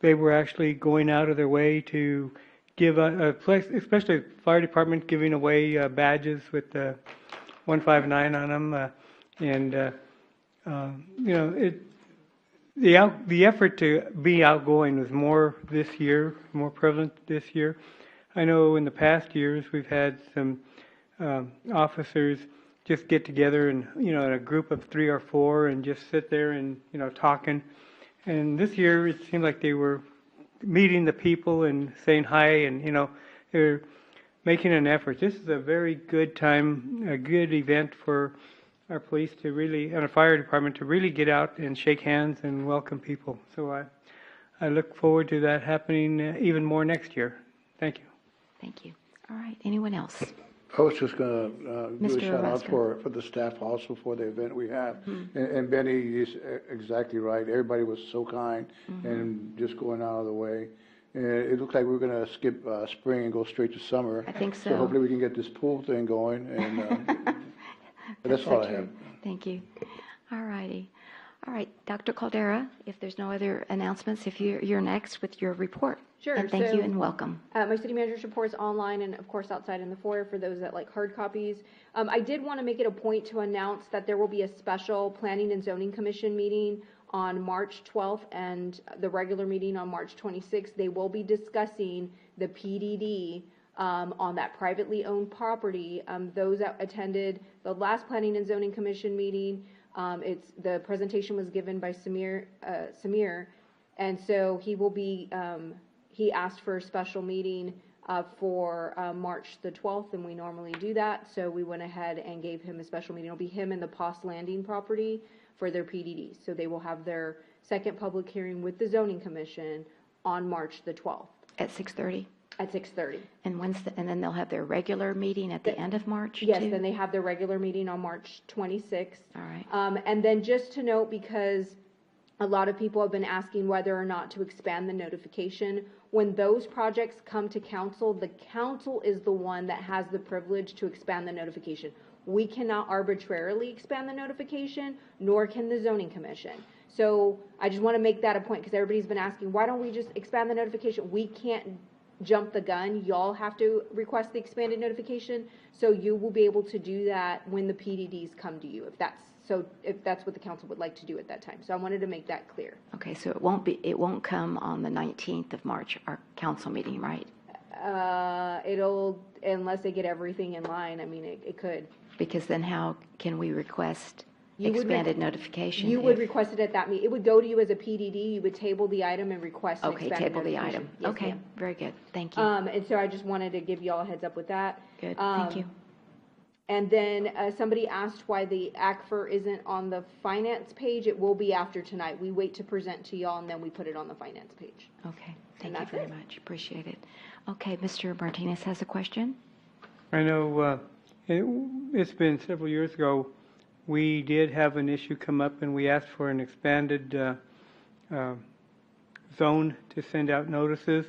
they were actually going out of their way to give especially the fire department, giving away badges with 159 on them, the effort to be outgoing was more this year, more prevalent this year. I know in the past years we've had some officers just get together and, in a group of 3 or 4 and just sit there and, talking. And this year it seemed like they were meeting the people and saying hi and, they're making an effort. This is a very good time, a good event for our police to really, and our fire department to really get out and shake hands and welcome people. So I look forward to that happening even more next year. Thank you. Thank you. All right, anyone else? I was just going to do a Mr. shout out Orozco. for the staff also for the event we have. Mm-hmm. And Benny is exactly right. Everybody was so kind and just going out of the way. And it looks like we're going to skip spring and go straight to summer. I think so. So hopefully we can get this pool thing going. And that's so all I true. have. Thank you. All righty. All right, Dr. Caldera, if there's no other announcements, if you're next with your report. Sure. And thank so, you and welcome. My city manager's report is online and, of course, outside in the foyer for those that like hard copies. I did want to make it a point to announce that there will be a special Planning and Zoning Commission meeting on March 12th and the regular meeting on March 26th. They will be discussing the PDD on that privately owned property. Those that attended the last Planning and Zoning Commission meeting, the presentation was given by Samir, and so he will be, he asked for a special meeting for March the 12th, and we normally do that, so we went ahead and gave him a special meeting. It'll be him and the Post Landing property for their PDD. So they will have their second public hearing with the Zoning Commission on March the 12th At 6:30? at 6:30. And and then they'll have their regular meeting at the end of March, Yes, too? then they have their regular meeting on March 26th. All right. And then just to note, because a lot of people have been asking whether or not to expand the notification, when those projects come to council, the council is the one that has the privilege to expand the notification. We cannot arbitrarily expand the notification, nor can the zoning commission. So I just want to make that a point, because everybody's been asking, why don't we just expand the notification? We can't jump the gun. Y'all have to request the expanded notification, so you will be able to do that when the PDDs come to you, if that's what the council would like to do at that time. So I wanted to make that clear. Okay, so it won't come on the 19th of March, our council meeting, right? Unless they get everything in line, I mean, it could. Because then how can we request You would expanded notification? You would if- request it at that meeting. It would go to you as a PDD. You would table the item and request an Okay, expanded table the notification. item. Yes, Okay, ma'am. very good. Thank you. And so I just wanted to give you all a heads up with that. Good, thank you. And then somebody asked why the ACFR isn't on the finance page. It will be after tonight. We wait to present to y'all, and then we put it on the finance page. Okay, thank you that's very it. much. Appreciate it. Okay, Mr. Martinez has a question? I know it's been several years ago, we did have an issue come up and we asked for an expanded zone to send out notices.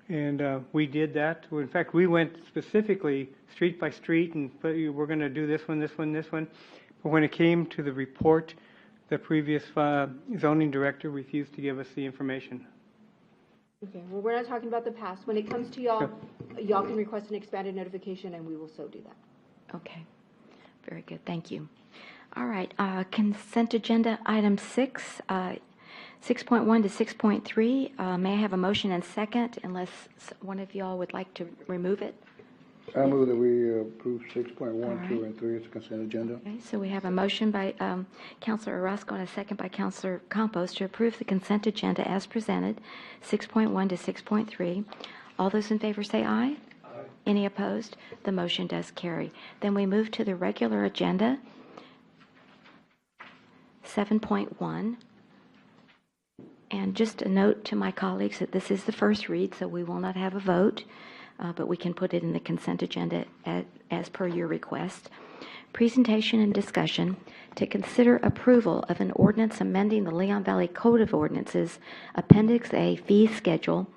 And we did that. In fact, we went specifically street by street and we're going to do this one, this one, this one. But when it came to the report, the previous zoning director refused to give us the information. Okay, well, we're not talking about the past. When it comes to y'all, y'all can request an expanded notification, and we will so do that. Okay, very good, thank you. All right, consent agenda item 6, 6.1 to 6.3. May I have a motion and second, unless one of y'all would like to remove it? I move that we approve 6.1, All right. 2, and 3 as a consent agenda. Okay, so we have a motion by Councilor Orozco and a second by Councilor Campos to approve the consent agenda as presented, 6.1 to 6.3. All those in favor say aye. Aye. Any opposed? The motion does carry. Then we move to the regular agenda, 7.1. And just a note to my colleagues that this is the first read, so we will not have a vote, but we can put it in the consent agenda as per your request. Presentation and discussion to consider approval of an ordinance amending the Leon Valley Code of Ordinances, Appendix A, Fee Schedule,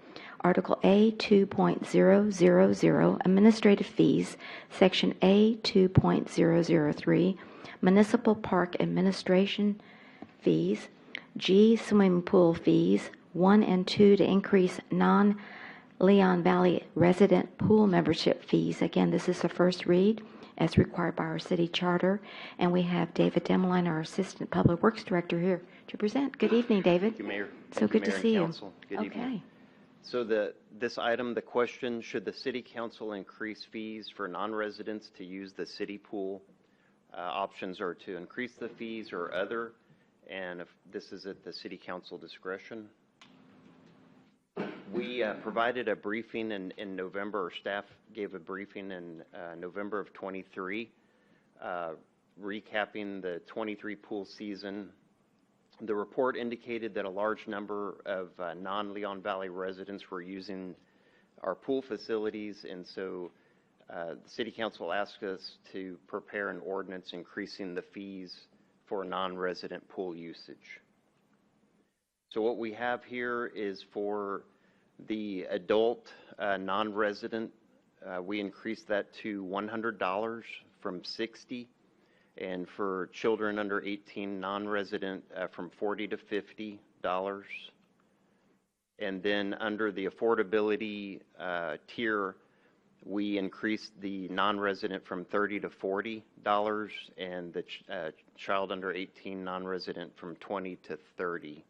Article A 2.000, Administrative Fees, Section A 2.003, Municipal Park Administration Fees, G, Swimming Pool Fees, 1 and 2 to increase non-Leon Valley resident pool membership fees. Again, this is the first read as required by our city charter. And we have David Demeline, our Assistant Public Works Director, here to present. Good evening, David. Thank you, Mayor. So Thank you, good to Mayor and see you. Council. Good evening. Okay. So this item, the question, should the city council increase fees for non-residents to use the city pool? Options are to increase the fees or other, and if this is at the city council discretion. We provided a briefing in November, or staff gave a briefing in November of 23, recapping the 23 pool season. The report indicated that a large number of non-Leon Valley residents were using our pool facilities, and so the City Council asked us to prepare an ordinance increasing the fees for non-resident pool usage. So what we have here is for the adult non-resident, we increased that to $100 from $60. And for children under 18 non-resident, from $40 to $50. And then under the affordability tier, we increased the non-resident from $30 to $40, and the child under 18 non-resident from $20 to $30.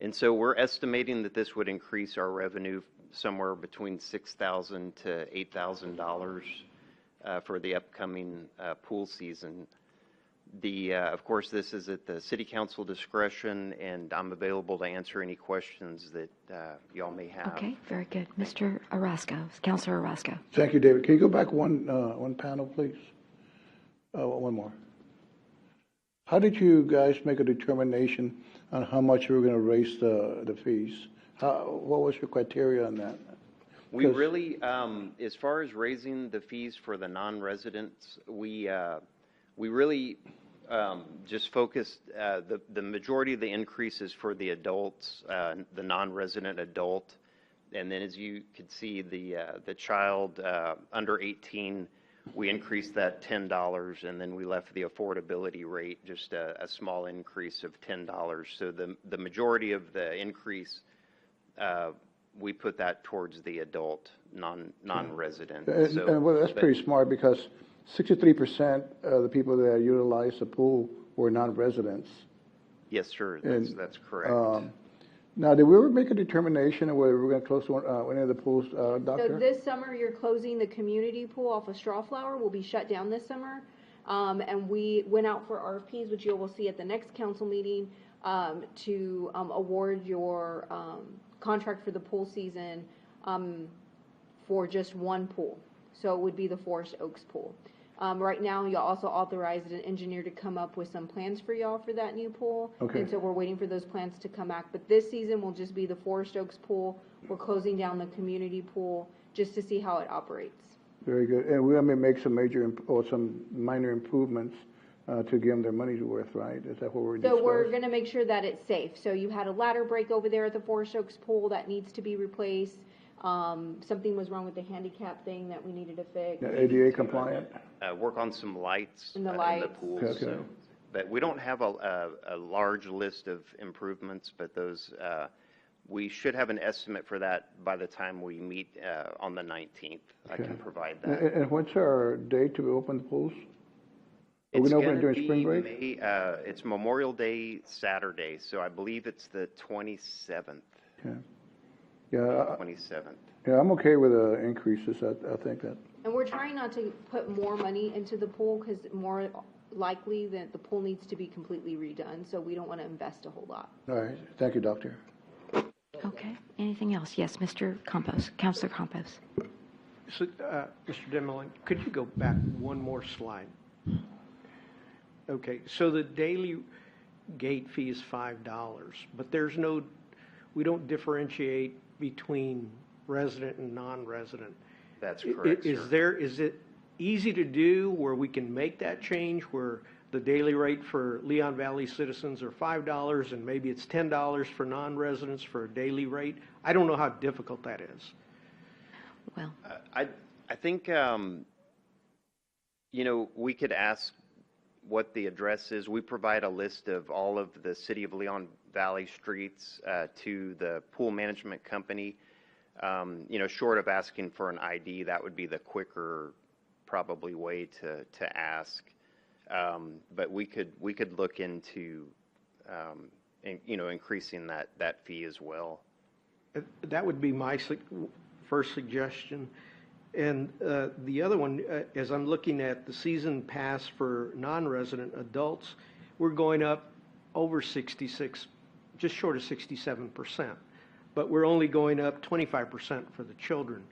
And so we're estimating that this would increase our revenue somewhere between $6,000 to $8,000 for the upcoming pool season. Of course, this is at the city council discretion, and I'm available to answer any questions that y'all may have. Okay, very good. Mr. Orozco, Councilor Orozco. Thank you, David. Can you go back one panel, please? One more. How did you guys make a determination on how much you were going to raise the fees? What was your criteria on that? We really, as far as raising the fees for the non-residents, we really just focused, the majority of the increases for the adults, the non-resident adult, and then as you could see, the child under 18, we increased that $10, and then we left the affordability rate just a small increase of $10. So the majority of the increase, we put that towards the adult, non-resident. Well, that's pretty smart, because 63% of the people that utilized the pool were non-residents. Yes, sir, that's correct. Now, did we ever make a determination of whether we were going to close any of the pools, Doctor? So this summer, you're closing the community pool off of Strawflower, will be shut down this summer. And we went out for RFPs, which you will see at the next council meeting, to award your contract for the pool season for just one pool. So it would be the Forest Oaks pool. Right now, you also authorized an engineer to come up with some plans for y'all for that new pool. Okay. And so we're waiting for those plans to come back. But this season will just be the Forest Oaks pool. We're closing down the community pool just to see how it operates. Very good. And we may make some some minor improvements to give them their money's worth, right? Is that what we're discussing? So we're going to make sure that it's safe. So you had a ladder break over there at the Forest Oaks pool that needs to be replaced. Something was wrong with the handicap thing that we needed to fix. ADA compliant? Work on some lights In the in lights. the pool. Okay. So, but we don't have a large list of improvements, but those, we should have an estimate for that by the time we meet on the 19th. I can provide that. And what's our date to open the pools? Are we It's open gonna during spring be break? It's Memorial Day Saturday, so I believe it's the 27th. Okay. Yeah, 27th. yeah, I'm okay with the increases. I think that. And we're trying not to put more money into the pool because more likely that the pool needs to be completely redone. So we don't want to invest a whole lot. All right. Thank you, Doctor. Okay, anything else? Yes, Mr. Campos, Councilor Campos. So, Mr. Demmelin, could you go back one more slide? Okay, so the daily gate fee is $5, but we don't differentiate between resident and non-resident. That's correct, sir. Is it easy to do where we can make that change, where the daily rate for Leon Valley citizens are $5 and maybe it's $10 for non-residents for a daily rate? I don't know how difficult that is. Well, I think, we could ask what the address is. We provide a list of all of the City of Leon Valley streets to the pool management company. Short of asking for an ID, that would be the quicker, probably way to ask. But we could look into, increasing that fee as well. That would be my first suggestion. And the other one, as I'm looking at the season pass for non-resident adults, we're going up over 66, just short of 67%. But we're only going up 25% for the children.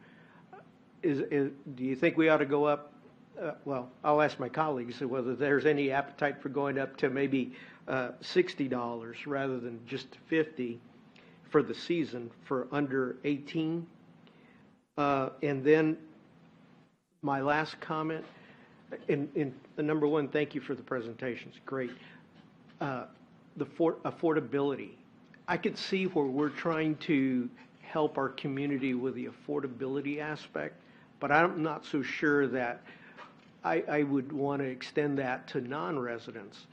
Do you think we ought to go up? Well, I'll ask my colleagues whether there's any appetite for going up to maybe $60 rather than just $50 for the season for under 18. And then my last comment, in number one, thank you for the presentations. Great. The affordability. I could see where we're trying to help our community with the affordability aspect, but I'm not so sure that I would want to extend that to non-residents.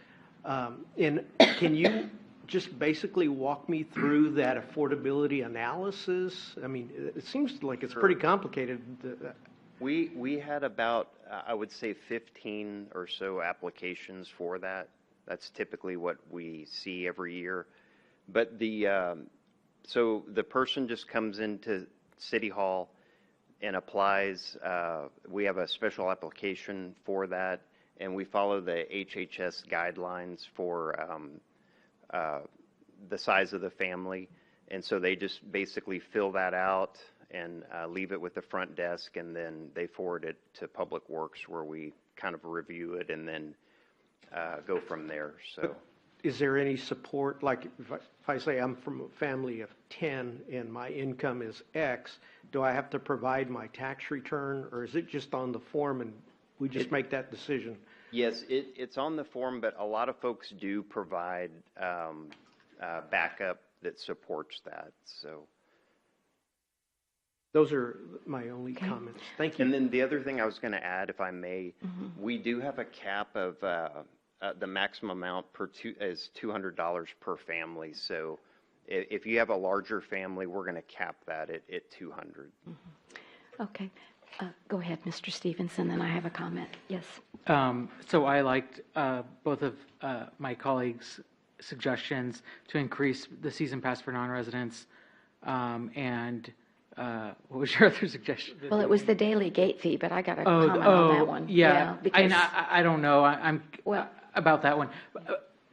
And can you just basically walk me through that affordability analysis? I mean, it seems like it's pretty complicated. We had about, I would say, 15 or so applications for that. That's typically what we see every year. But so the person just comes into City Hall and applies. We have a special application for that, and we follow the HHS guidelines for the size of the family. And so they just basically fill that out and leave it with the front desk, and then they forward it to Public Works, where we kind of review it and then go from there. So, Is there any support, like if I say I'm from a family of 10 and my income is X, do I have to provide my tax return, or is it just on the form and we just make that decision? yes, it's on the form, but a lot of folks do provide backup that supports that. So. Those are my only comments. Thank you. And then the other thing I was going to add, if I may, we do have a cap of the maximum amount is $200 per family. So if you have a larger family, we're going to cap that at 200. Okay. Go ahead, Mr. Stevenson, then I have a comment. Yes. So I liked both of my colleagues' suggestions to increase the season pass for non-residents, and what was your other suggestion? Well, it was the daily gate fee, but I got a comment on that one. Yeah, because I don't know. I'm about that one.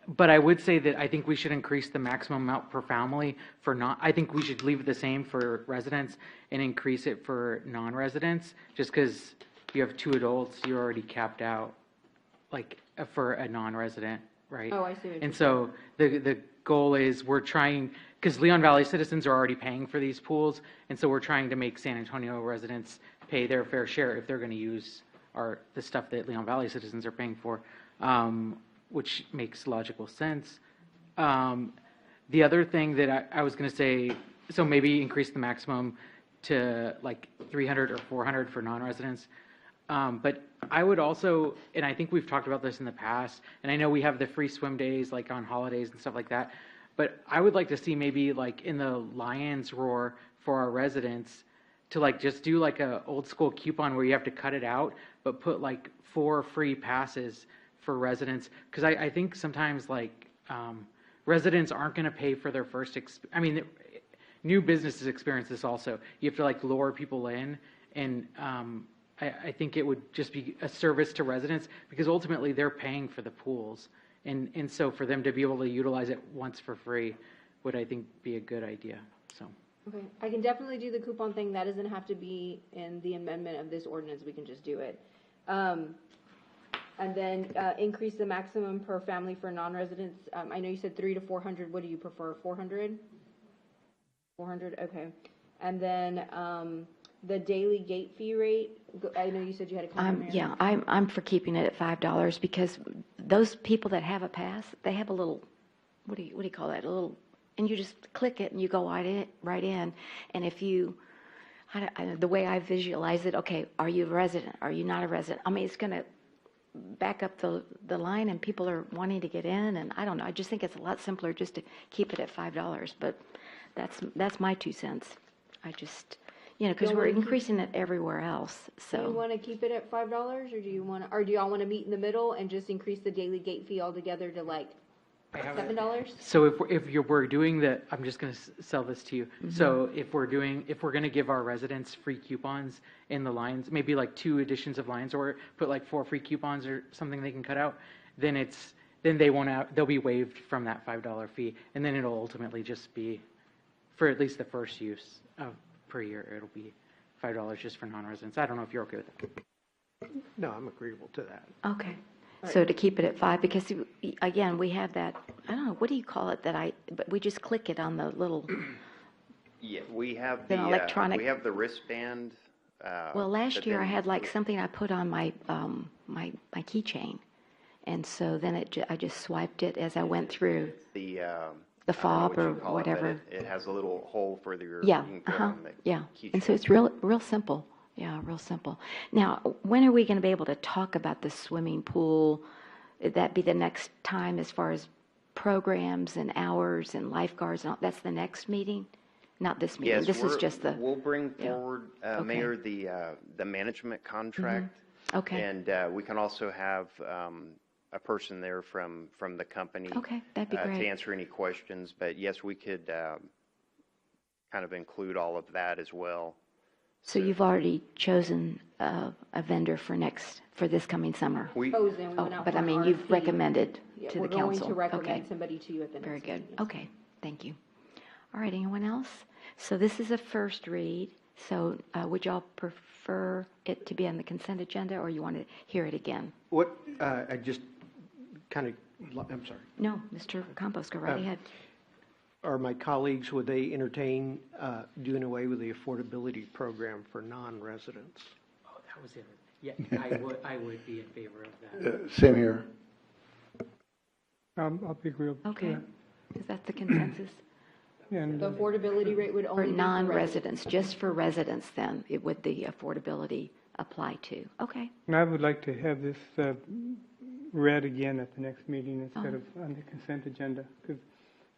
But I would say that I think we should increase the maximum amount per family for I think we should leave it the same for residents and increase it for non-residents, just because you have 2 adults, you're already capped out, like for a non-resident, right? Oh, I see what And so the goal is we're trying, because Leon Valley citizens are already paying for these pools, and so we're trying to make San Antonio residents pay their fair share if they're going to use the stuff that Leon Valley citizens are paying for, which makes logical sense. The other thing that I was going to say, so maybe increase the maximum to like 300 or 400 for non-residents. But I would also, and I think we've talked about this in the past, and I know we have the free swim days like on holidays and stuff like that, but I would like to see maybe like in the Lions Roar for our residents to like just do like a old school coupon where you have to cut it out, but put like 4 free passes for residents. Because I think sometimes like residents aren't going to pay for their first, new businesses experience this also. You have to like lure people in, and I think it would just be a service to residents, because ultimately they're paying for the pools. And so for them to be able to utilize it once for free would, I think, be a good idea. So. Okay, I can definitely do the coupon thing. That doesn't have to be in the amendment of this ordinance. We can just do it. And then increase the maximum per family for non-residents. I know you said 300 to 400. What do you prefer? 400? 400. Okay. And then the daily gate fee rate. I know you said you had a comment. Yeah, I'm for keeping it at $5, because those people that have a pass, they have a little, what do you call that? A little, and you just click it and you go right in. And if you, the way I visualize it, okay, are you a resident? Are you not a resident? I mean, it's going to back up the line, and people are wanting to get in, and I don't know. I just think it's a lot simpler just to keep it at $5. But that's my 2 cents. I just, because we're increasing it everywhere else. So. Do you want to keep it at $5, or do y'all want to meet in the middle and just increase the daily gate fee altogether to like $7? So if we're doing I'm just going to sell this to you. Mm-hmm. So if we're going to give our residents free coupons in the lines, maybe like 2 editions of lines, or put like 4 free coupons or something they can cut out, then they'll be waived from that $5 fee, and then it'll ultimately just be for at least the first use per year. It'll be $5 just for non-residents. I don't know if you're okay with that. No, I'm agreeable to that. Okay. So to keep it at 5, because again, we have that, I don't know, what do you call it, but we just click it on the little. Yeah, we have the electronic. We have the wristband. Well, last year I had like something I put on my my keychain, and so then I just swiped it as I went through. The fob or whatever. It has a little hole for your. Yeah. And so it's real simple. Yeah, real simple. Now, when are we going to be able to talk about the swimming pool? Would that be the next time as far as programs and hours and lifeguards? And all? That's the next meeting? Not this meeting? Yes, this is just the... We'll bring forward, Mayor, the management contract. Mm-hmm. Okay. And we can also have a person there from the company. Okay, that'd be great. To answer any questions. But yes, we could kind kind of include all of that as well. So you've already chosen a vendor for this coming summer? Proposing, we Oh, went out but for I an mean, you've RFP. recommended Yeah, to the we're council? going to recommend Okay. somebody to you at the next Very good. meeting, yes. Okay, thank you. All right, anyone else? So this is a first read, so would y'all prefer it to be on the consent agenda, or you want to hear it again? What, I just kind of, I'm sorry. No, Mr. Campos, go right ahead. Are my colleagues, would they entertain doing away with the affordability program for non-residents? Oh, that was it. Yeah, I would be in favor of that. Same here. I'll be agreeable to Okay, that. is that the consensus? And The affordability rate would For only be for non-residents, just for residents then, it would the affordability apply to? Okay, I would like to have this read again at the next meeting instead of on the consent agenda, because,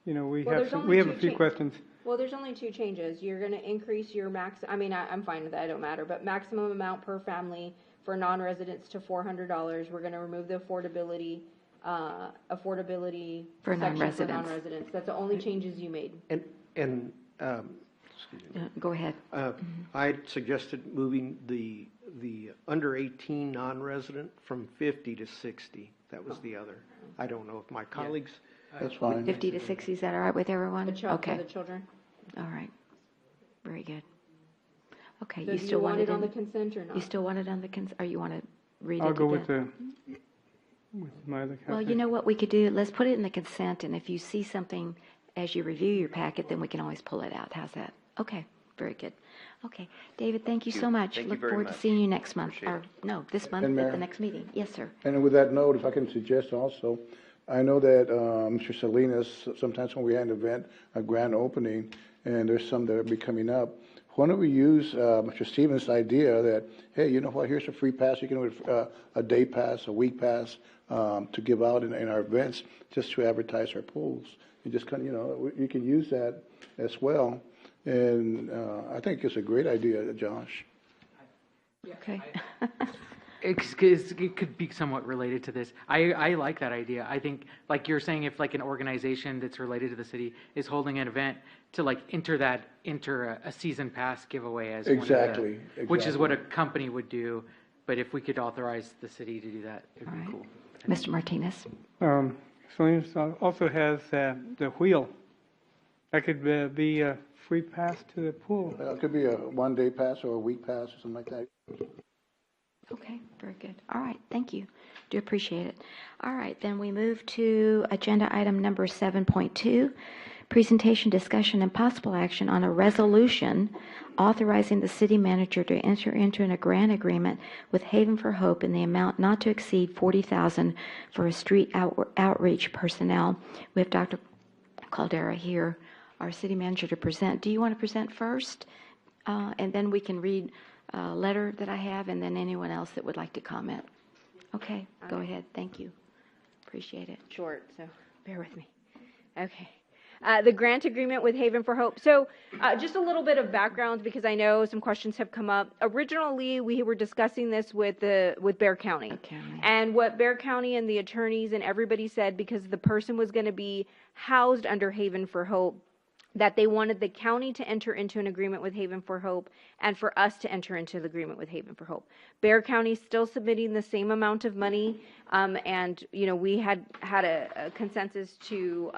we Well, have there's some, only we have two a few cha- questions. Well, there's only two changes. You're gonna increase your I'm fine with that, it don't matter, but maximum amount per family for non-residents to $400. We're gonna remove the affordability For section non-residents. for non-residents. That's the only changes you made. And excuse me. go ahead. I suggested moving the under 18 non-resident from 50 to 60. That was the other. I don't know if my colleagues, That's fine. 50 to 60, is that all right with everyone? The child for Okay, the children. all right. Very good. Okay, So you do still you want it on the in, consent or not? you still want it on the or you want to read it I'll go again? with my other. Well, you know what we could do? Let's put it in the consent, and if you see something as you review your packet, then we can always pull it out. How's that? Okay, very good. Okay, David, thank you so much. Thank you Look very forward to much. seeing you next month, Appreciate or no, this month And at Mayor? the next meeting. Yes, sir. And with that note, if I can suggest also, I know that Mr. Salinas, sometimes when we had an event, a grand opening, and there's some that will be coming up, why don't we use Mr. Stevens' idea that, hey, you know what, here's a free pass, you can do a day pass, a week pass, to give out in our events, just to advertise our pools. You just kind of, you can use that as well. And I think it's a great idea, Josh. Okay. It could be somewhat related to this. I like that idea. I think, like you're saying, if like an organization that's related to the city is holding an event, to like enter a season pass giveaway as Exactly, which is what a exactly. company would do. But if we could authorize the city to do that, it'd All be right. cool. Mr. Martinez? Salinas also has the wheel. That could be a free pass to the pool. It could be a one-day pass or a week pass or something like that. Okay, very good. All right, thank you. Do appreciate it. All right, then we move to agenda item number 7.2, presentation, discussion, and possible action on a resolution authorizing the city manager to enter into a grant agreement with Haven for Hope in the amount not to exceed $40,000 for a street outreach personnel. We have Dr. Caldera here, our city manager, to present. Do you want to present first? And then we can read a letter that I have, and then anyone else that would like to comment. Okay, go ahead. Thank you. Appreciate it. Short, so bear with me. Okay. The grant agreement with Haven for Hope. So just a little bit of background, because I know some questions have come up. Originally, we were discussing this with Bear County. County. And what Bear County and the attorneys and everybody said, because the person was going to be housed under Haven for Hope, that they wanted the county to enter into an agreement with Haven for Hope and for us to enter into the agreement with Haven for Hope. Bear County is still submitting the same amount of money, and we had a consensus to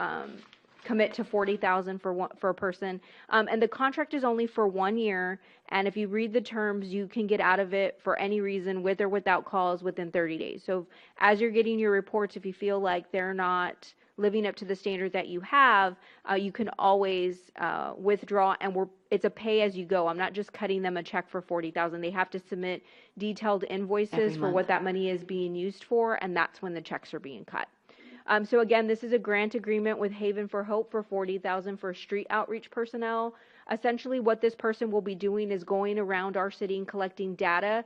commit to $40,000 for a person, and the contract is only for 1 year. And if you read the terms, you can get out of it for any reason, with or without cause, within 30 days. So as you're getting your reports, if you feel like they're not living up to the standard that you have, you can always withdraw, and it's a pay as you go. I'm not just cutting them a check for $40,000. They have to submit detailed invoices Every for month. what that money is being used for, and that's when the checks are being cut. So again, this is a grant agreement with Haven for Hope for $40,000 for street outreach personnel. Essentially, what this person will be doing is going around our city and collecting data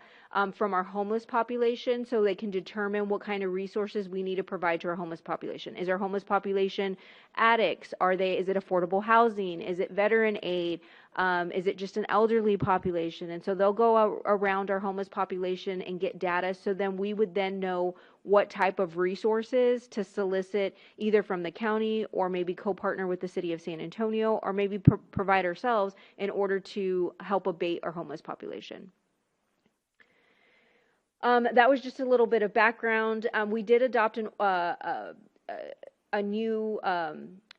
from our homeless population, so they can determine what kind of resources we need to provide to our homeless population. Is our homeless population addicts? Is it affordable housing? Is it veteran aid? Is it just an elderly population? And so they'll go around our homeless population and get data. So then we would then know what type of resources to solicit either from the county or maybe co-partner with the city of San Antonio or maybe provide ourselves in order to help abate our homeless population. That was just a little bit of background. We did adopt a new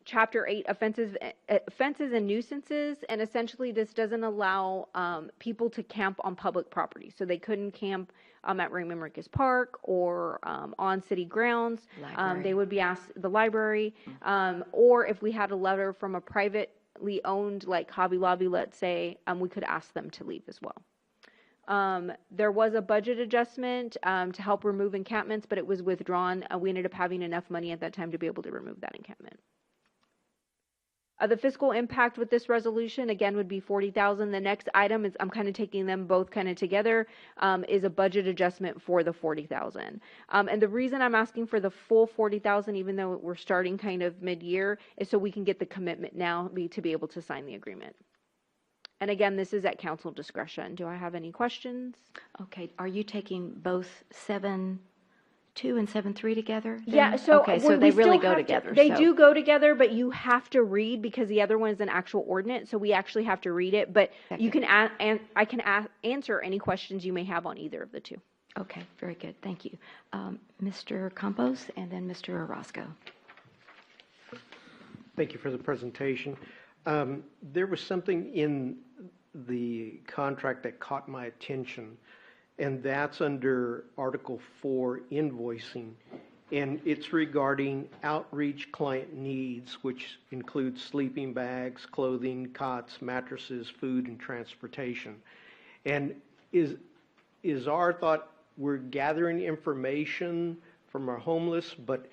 Chapter 8 offenses and nuisances, and essentially this doesn't allow people to camp on public property. So they couldn't camp at Raymond Marcus Park or on city grounds. They would be asked, the library, or if we had a letter from a privately owned, like Hobby Lobby, let's say, we could ask them to leave as well. There was a budget adjustment to help remove encampments, but it was withdrawn. We ended up having enough money at that time to be able to remove that encampment. The fiscal impact with this resolution, again, would be $40,000. The next item is, I'm kind of taking them both kind of together, is a budget adjustment for the $40,000. And the reason I'm asking for the full $40,000, even though we're starting kind of mid-year, is so we can get the commitment now to be able to sign the agreement. And again, this is at council discretion. Do I have any questions? Okay, are you taking both 7.2 and 7.3 together? then? Yeah, so Okay, we so they really still go have together. They so- do go together, but you have to read because the other one is an actual ordinance, so we actually have to read it. But you can I can answer any questions you may have on either of the two. Okay, very good, thank you. Mr. Campos and then Mr. Orozco. Thank you for the presentation. There was something in the contract that caught my attention, and that's under Article 4, invoicing. And it's regarding outreach client needs, which includes sleeping bags, clothing, cots, mattresses, food, and transportation. And is our thought, we're gathering information from our homeless, but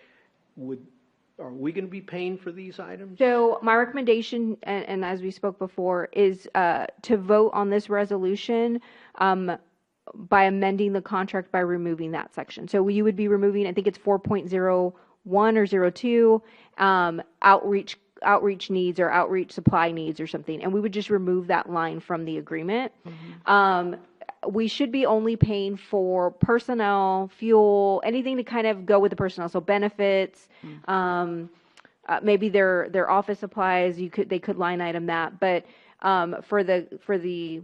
are we going to be paying for these items? So my recommendation, and as we spoke before, is to vote on this resolution by amending the contract by removing that section. So you would be removing, I think it's 4.01 or 02, outreach needs or outreach supply needs or something, and we would just remove that line from the agreement. We should be only paying for personnel, fuel, anything to kind of go with the personnel. So benefits, maybe their office supplies. They could line item that. But for the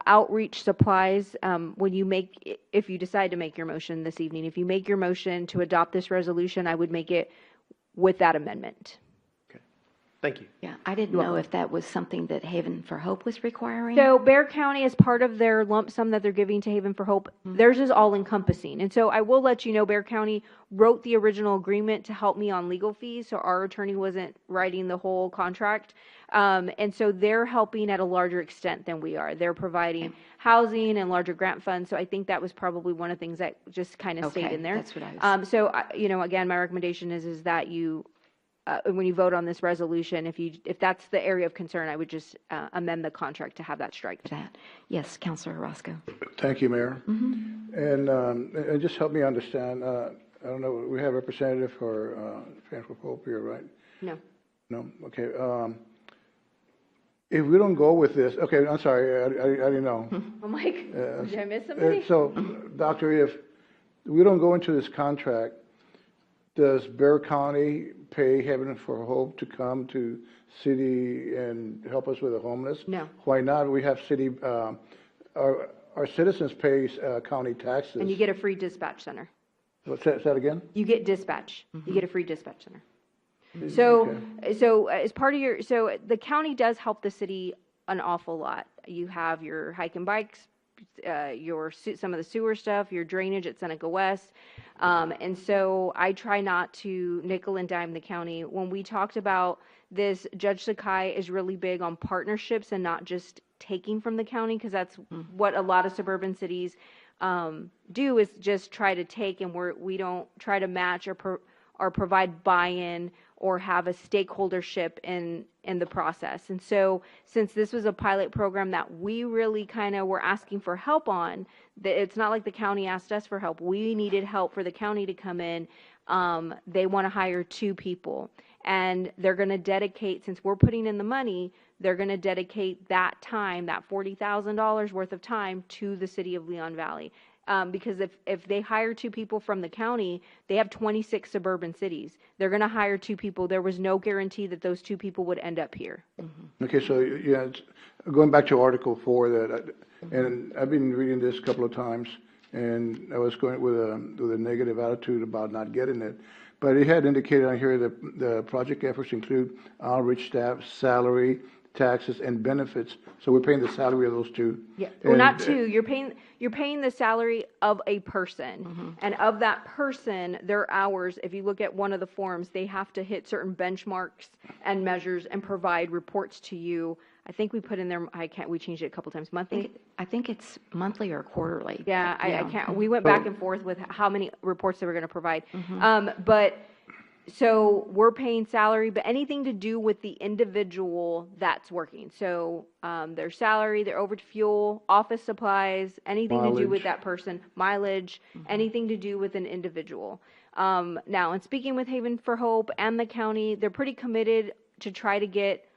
outreach supplies, if you decide to make your motion this evening, if you make your motion to adopt this resolution, I would make it with that amendment. Thank you. Yeah, I didn't know if that was something that Haven for Hope was requiring. So Bexar County, as part of their lump sum that they're giving to Haven for Hope, theirs is all encompassing. And so I will let you know, Bexar County wrote the original agreement to help me on legal fees, so our attorney wasn't writing the whole contract. And so they're helping at a larger extent than we are. They're providing housing and larger grant funds. So I think that was probably one of the things that just kind of stayed in there. That's what I was. So again, my recommendation is that you, when you vote on this resolution, if that's the area of concern, I would just amend the contract to have that strike. That. Yes, Councilor Orozco. Thank you, Mayor. And just help me understand, I don't know, we have a representative for Friends with Hope here, right? No. No? Okay. If we don't go with this, okay, I'm sorry, I didn't know. I'm like, did I miss somebody? So, Doctor, if we don't go into this contract, does Bexar County pay Haven for Hope to come to city and help us with the homeless? No. Why not? We have city, our citizens pay county taxes. And you get a free dispatch center. Say that again? You get dispatch. You get a free dispatch center. So as part of so the county does help the city an awful lot. You have your hike and bikes, some of the sewer stuff, your drainage at Seneca West. And so I try not to nickel and dime the county. When we talked about this, Judge Sakai is really big on partnerships and not just taking from the county, because that's what a lot of suburban cities do, is just try to take, and we don't try to match or provide buy-in or have a stakeholdership in the process. And so since this was a pilot program that we really kind of were asking for help on, it's not like the county asked us for help. We needed help for the county to come in. They want to hire 2 people. and they're going to dedicate, since we're putting in the money, they're going to dedicate that time, that $40,000 worth of time, to the city of Leon Valley. Because if they hire 2 people from the county, they have 26 suburban cities. They're going to hire 2 people. There was no guarantee that those 2 people would end up here. Okay, so, yeah, going back to Article 4, and I've been reading this a couple of times, and I was going with a negative attitude about not getting it. But it had indicated on here that the project efforts include outreach staff, salary, taxes, and benefits. So we're paying the salary of those 2. Yeah, well, not 2. You're paying the salary of a person, and of that person, their hours. If you look at one of the forms, they have to hit certain benchmarks and measures and provide reports to you. I think we put in there. We changed it a couple times. Monthly. I think it's monthly or quarterly. Yeah, I can't. We went back and forth with how many reports they were going to provide. But so we're paying salary, but anything to do with the individual that's working. So their salary, their overage fuel, office supplies, anything to do with that person, mileage, anything to do with an individual. Now, in speaking with Haven for Hope and the county, they're pretty committed to try to get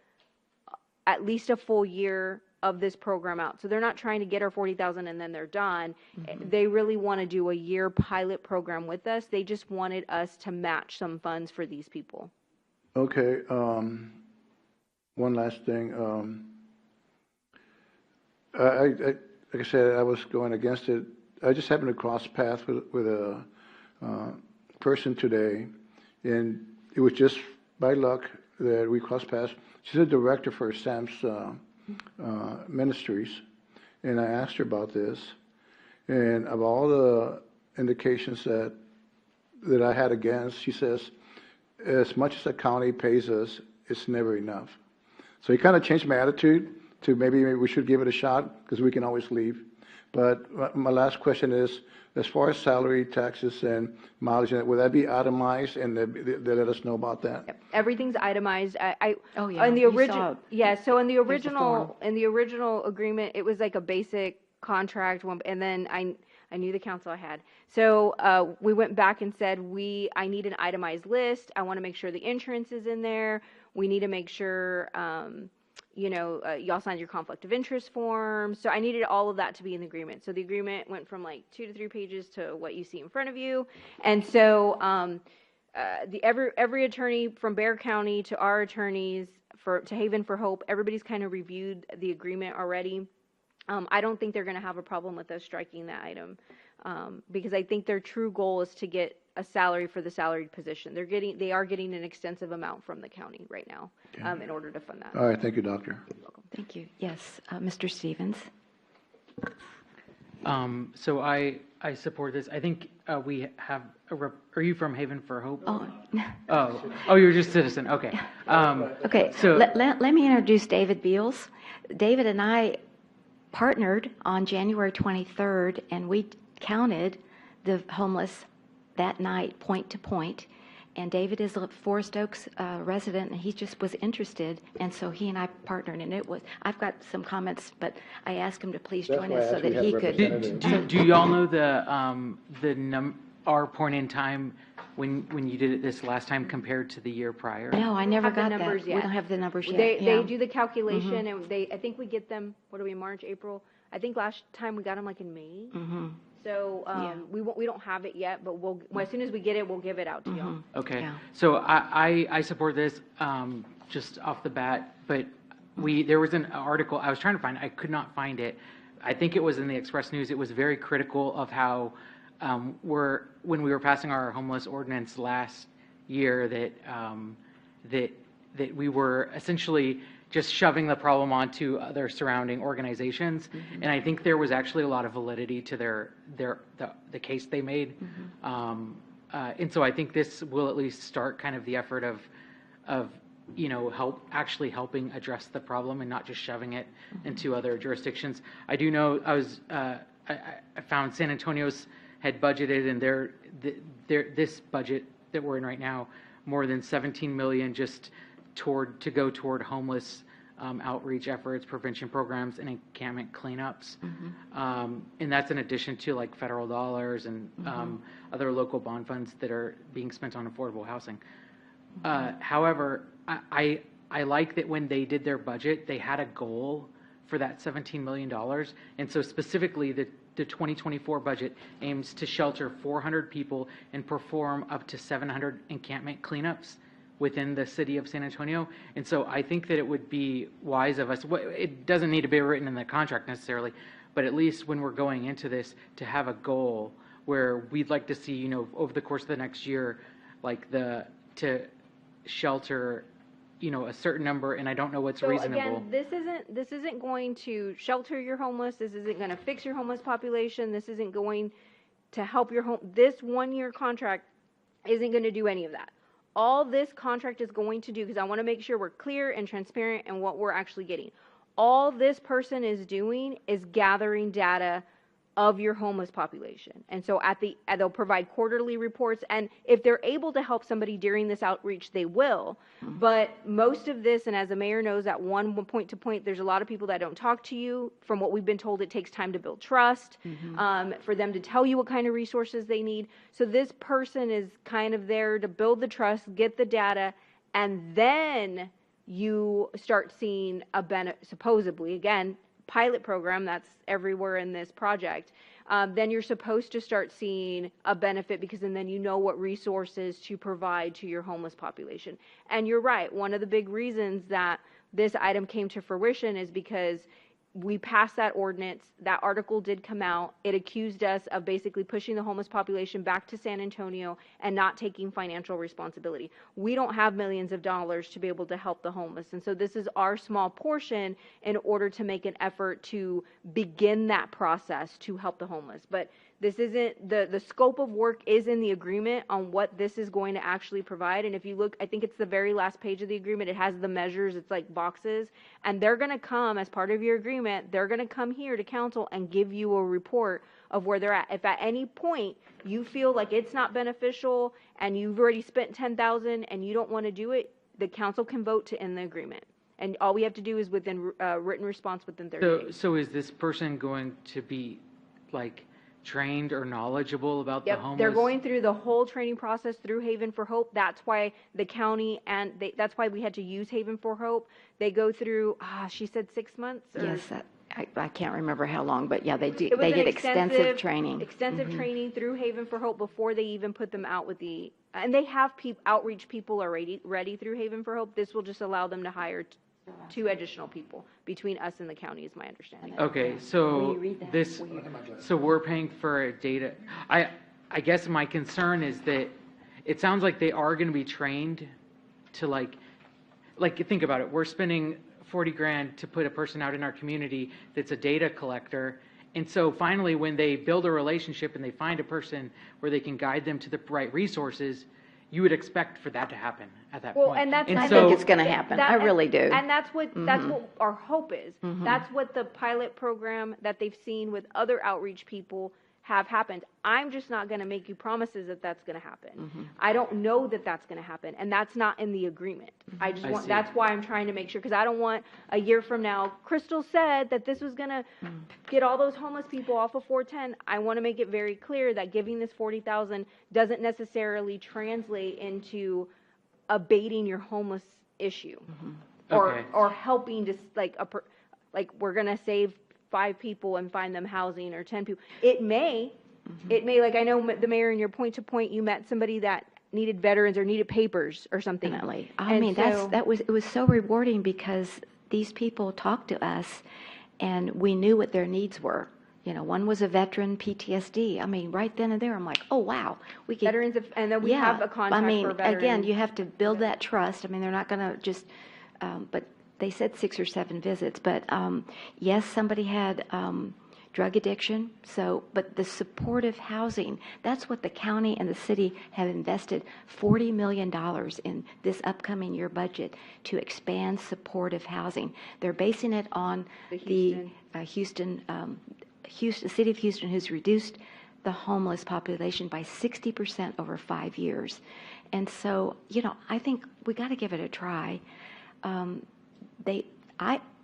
at least a full year of this program out. So they're not trying to get our 40,000 and then they're done. They really want to do a year pilot program with us. They just wanted us to match some funds for these people. Okay, one last thing. Like I said, I was going against it. I just happened to cross paths with a person today, and it was just by luck that we crossed paths. She's a director for Sam's Ministries, and I asked her about this, and of all the indications that I had against, she says, as much as the county pays us, it's never enough. So it kind of changed my attitude to maybe we should give it a shot, because we can always leave. But my last question is, as far as salary, taxes, and mileage, would that be itemized, and they let us know about that? Yep. Everything's itemized. Oh, yeah. In the You original, saw- yeah. So in the There's a original agreement, it was like a basic contract one, and then I knew the council I had. So we went back and said, I need an itemized list. I want to make sure the insurance is in there. We need to make sure, y'all signed your conflict of interest form. So I needed all of that to be in the agreement. So the agreement went from like 2 to 3 pages to what you see in front of you. And so every attorney from Bexar County to our attorneys to Haven for Hope, everybody's kind of reviewed the agreement already. I don't think they're going to have a problem with us striking that item, because I think their true goal is to get a salary for the salaried position. They are getting an extensive amount from the county right now, in order to fund that. All right, thank you, Doctor. Thank you. Yes, Mr. Stevens. So I support this. I think we have are you from Haven for Hope? Oh, you're just citizen. Okay. Okay, So let me introduce David Beals. David and I partnered on January 23rd, and we counted the homeless that night, point to point. And David is a Forest Oaks resident, and he just was interested, and so he and I partnered. And I've got some comments, but I asked him to please join us so that he could. do y'all know our point in time when you did it this last time compared to the year prior? No, I never have the got numbers that. yet. We don't have the numbers yet. They Yeah. do the calculation, and I think we get them, what are we, March, April? I think last time we got them like in May. So we don't have it yet, but as soon as we get it, we'll give it out to you. Okay. Yeah. So I support this just off the bat, but there was an article I was trying to find. I could not find it. I think it was in the Express News. It was very critical of how when we were passing our homeless ordinance last year that we were essentially just shoving the problem onto other surrounding organizations. And I think there was actually a lot of validity to the case they made. And so I think this will at least start kind of the effort of helping address the problem and not just shoving it into other jurisdictions. I do know I found San Antonio's had budgeted in this budget that we're in right now more than $17 million just to go toward homeless outreach efforts, prevention programs, and encampment cleanups. And that's in addition to like federal dollars and other local bond funds that are being spent on affordable housing. However, I like that when they did their budget, they had a goal for that $17 million. And so specifically, the 2024 budget aims to shelter 400 people and perform up to 700 encampment cleanups within the city of San Antonio. And so I think that it would be wise of us, it doesn't need to be written in the contract necessarily, but at least when we're going into this, to have a goal where we'd like to see, you know, over the course of the next year, like to shelter, you know, a certain number, and I don't know what's reasonable. Again, this isn't going to shelter your homeless. This isn't going to fix your homeless population. This isn't going to help your home. This 1-year contract isn't going to do any of that. All this contract is going to do, because I want to make sure we're clear and transparent in what we're actually getting. All this person is doing is gathering data of your homeless population. And so they'll provide quarterly reports, and if they're able to help somebody during this outreach, they will. But most of this, and as the mayor knows, at one point to point, there's a lot of people that don't talk to you. From what we've been told, it takes time to build trust, for them to tell you what kind of resources they need. So this person is kind of there to build the trust, get the data, and then you start seeing a supposedly, again, pilot program that's everywhere in this project, then you're supposed to start seeing a benefit, because then you know what resources to provide to your homeless population. And you're right, one of the big reasons that this item came to fruition is because we passed that ordinance. That article did come out. It accused us of basically pushing the homeless population back to San Antonio and not taking financial responsibility. We don't have millions of dollars to be able to help the homeless. And so this is our small portion in order to make an effort to begin that process to help the homeless. But this isn't, the scope of work is in the agreement on what this is going to actually provide. And if you look, I think it's the very last page of the agreement, it has the measures, it's like boxes, and they're going to come, as part of your agreement, they're going to come here to council and give you a report of where they're at. If at any point you feel like it's not beneficial and you've already spent $10,000 and you don't want to do it, the council can vote to end the agreement. And all we have to do is within written response within 30 days. So is this person going to be like trained or knowledgeable about the homeless? They're going through the whole training process through Haven for Hope. That's why the county that's why we had to use Haven for Hope. They go through, she said 6 months? Yes, I can't remember how long, but yeah, they do. They get extensive training. Extensive training through Haven for Hope before they even put them out with and they have outreach people already ready through Haven for Hope. This will just allow them to hire 2 additional people between us and the county, is my understanding. Okay, so so we're paying for data. I guess my concern is that it sounds like they are going to be trained to like think about it. We're spending $40,000 to put a person out in our community that's a data collector. And so finally, when they build a relationship and they find a person where they can guide them to the right resources, you would expect for that to happen at that point. And that's, I think it's going to happen. I really do. And that's what our hope is. That's what the pilot program that they've seen with other outreach people have happened. I'm just not going to make you promises that that's going to happen. I don't know that that's going to happen, and that's not in the agreement. That's why I'm trying to make sure, because I don't want a year from now, Crystal said that this was going to get all those homeless people off of 410. I want to make it very clear that giving this $40,000 doesn't necessarily translate into abating your homeless issue, or helping to like we're going to save 5 people and find them housing, or 10 people. It may, like I know the mayor, in your point to point, you met somebody that needed veterans or needed papers or something. Definitely. I mean, it was so rewarding, because these people talked to us and we knew what their needs were. You know, one was a veteran, PTSD. I mean, right then and there, I'm like, oh, wow. We get veterans, and then we have a contact for veterans. Again, you have to build that trust. I mean, they're not going to just, but they said 6 or 7 visits. But yes, somebody had drug addiction. But the supportive housing, that's what the county and the city have invested $40 million in this upcoming year budget to expand supportive housing. They're basing it on the city of Houston, who's reduced the homeless population by 60% over 5 years. And so, you know, I think we got to give it a try.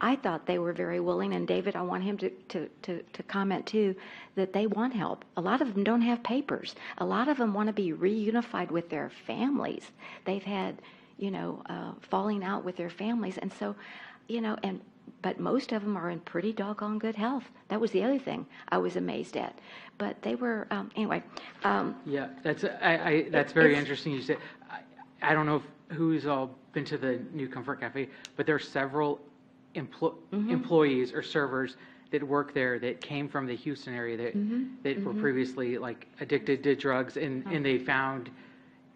I thought they were very willing, and David, I want him to comment too, that they want help. A lot of them don't have papers. A lot of them want to be reunified with their families. They've had, falling out with their families. And so, but most of them are in pretty doggone good health. That was the other thing I was amazed at. But they were, anyway. Yeah, that's very it's- interesting. You said, I don't know who's all been to the new Comfort Cafe, but there are several employees or servers that work there that came from the Houston area that were previously like addicted to drugs, and they found,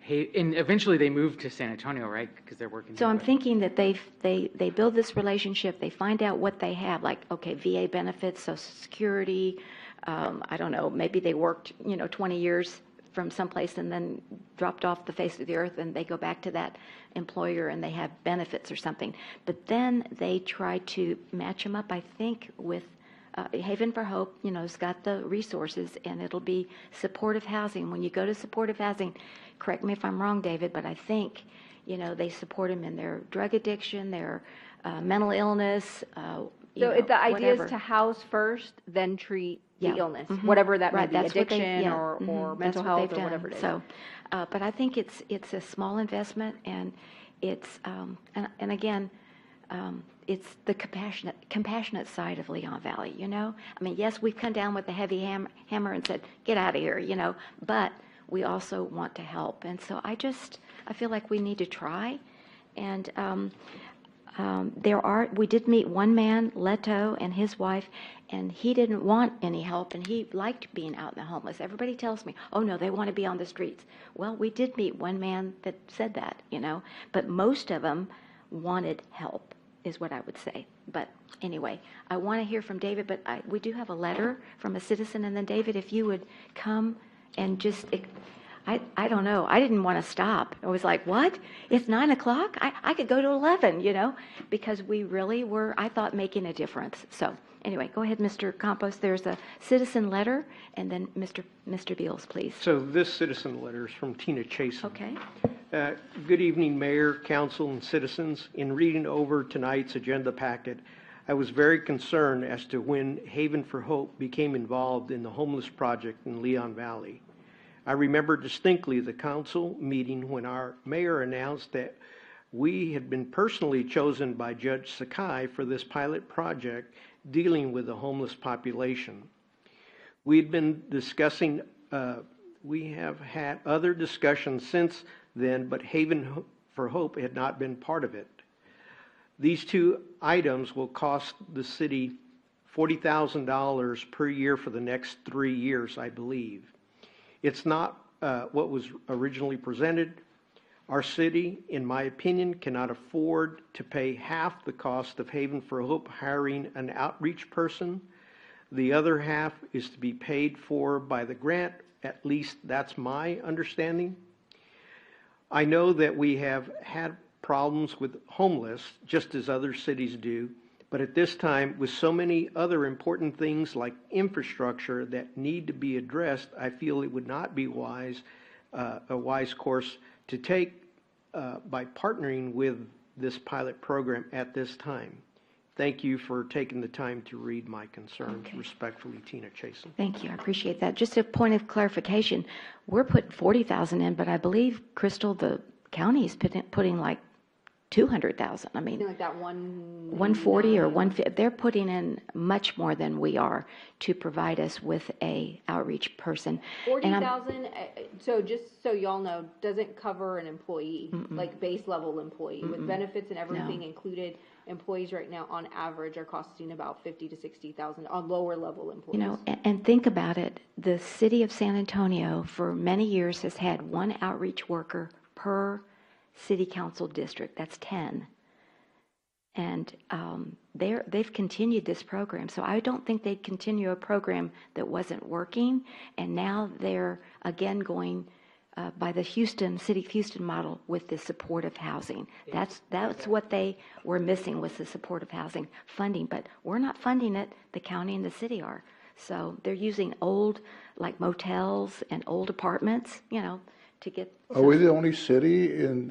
and eventually they moved to San Antonio, right? Because they're working. So there, I'm but- thinking that they build this relationship, they find out what they have, like, okay, VA benefits, Social Security, I don't know, maybe they worked, 20 years from someplace and then dropped off the face of the earth, and they go back to that employer and they have benefits or something. But then they try to match them up, I think, with Haven for Hope, has got the resources, and it'll be supportive housing. When you go to supportive housing, correct me if I'm wrong, David, but I think, they support them in their drug addiction, their mental illness, So the idea whatever. is to house first, then treat the Yeah. illness, Mhm. whatever that Right, may be, that's what they- addiction yeah, or mhm, mental that's what health they've or whatever it done. is. So, but I think it's a small investment, and it's and again, it's the compassionate side of Leon Valley. I mean, yes, we've come down with the heavy hammer and said, get out of here, but we also want to help, and so I feel like we need to try, and. We did meet one man, Leto, and his wife, and he didn't want any help, and he liked being out in the homeless. Everybody tells me, oh no, they want to be on the streets. Well, we did meet one man that said that, but most of them wanted help, is what I would say. But anyway, I want to hear from David, but we do have a letter from a citizen, and then David, if you would come and just... I don't know. I didn't want to stop. I was like, what? It's 9 o'clock? I could go to 11, because we really were, I thought, making a difference. So anyway, go ahead, Mr. Campos. There's a citizen letter, and then Mr. Beals, please. So this citizen letter is from Tina Chasen. Okay. Good evening, Mayor, Council, and citizens. In reading over tonight's agenda packet, I was very concerned as to when Haven for Hope became involved in the homeless project in Leon Valley. I remember distinctly the council meeting when our mayor announced that we had been personally chosen by Judge Sakai for this pilot project dealing with the homeless population. We'd been discussing, we have had other discussions since then, but Haven for Hope had not been part of it. These two items will cost the city $40,000 per year for the next 3 years, I believe. It's not what was originally presented. Our city, in my opinion, cannot afford to pay half the cost of Haven for Hope hiring an outreach person. The other half is to be paid for by the grant. At least that's my understanding. I know that we have had problems with homeless, just as other cities do, but at this time, with so many other important things like infrastructure that need to be addressed, I feel it would not be a wise course to take by partnering with this pilot program at this time. Thank you for taking the time to read my concerns. Okay. Respectfully, Tina Chasen. Thank you. I appreciate that. Just a point of clarification, we're putting $40,000 in, but I believe, Crystal, the county is putting like $200,000. I mean, Like that 140 or 150. They're putting in much more than we are to provide us with a outreach person. And I'm- 40,000. So just so y'all know, doesn't cover an employee, like base level employee with benefits and everything included. Employees right now, on average, are costing about 50 to 60,000 on lower level employees. And think about it. The city of San Antonio for many years has had one outreach worker per city council district. That's 10. And they've continued this program. So I don't think they'd continue a program that wasn't working. And now they're again going by the City of Houston model with the supportive housing. That's what they were missing, was the supportive housing funding. But we're not funding it. The county and the city are. So they're using old, like motels and old apartments, to get. Are we the only city in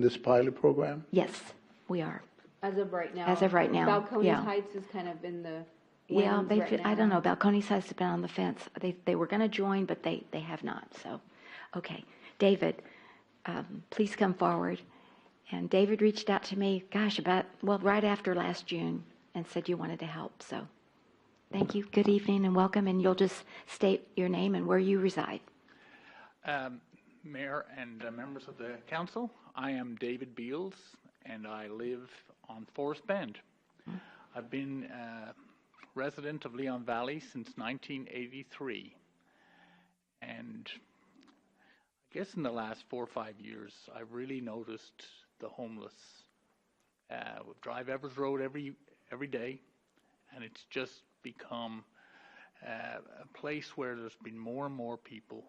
this pilot program? Yes, we are. As of right now. As of right now, Balcones yeah. Heights has kind of been the Yeah, wins right I now. don't know. Balcones has been on the fence. They were going to join, but they have not. So, okay, David, please come forward, And David reached out to me, gosh, right after last June, and said you wanted to help. So thank you. Good evening and welcome. And you'll just state your name and where you reside. Mayor and members of the council, I am David Beals, and I live on Forest Bend. I've been a resident of Leon Valley since 1983. And I guess in the last 4 or 5 years, I've really noticed the homeless. We drive Evers Road every day, and it's just become a place where there's been more and more people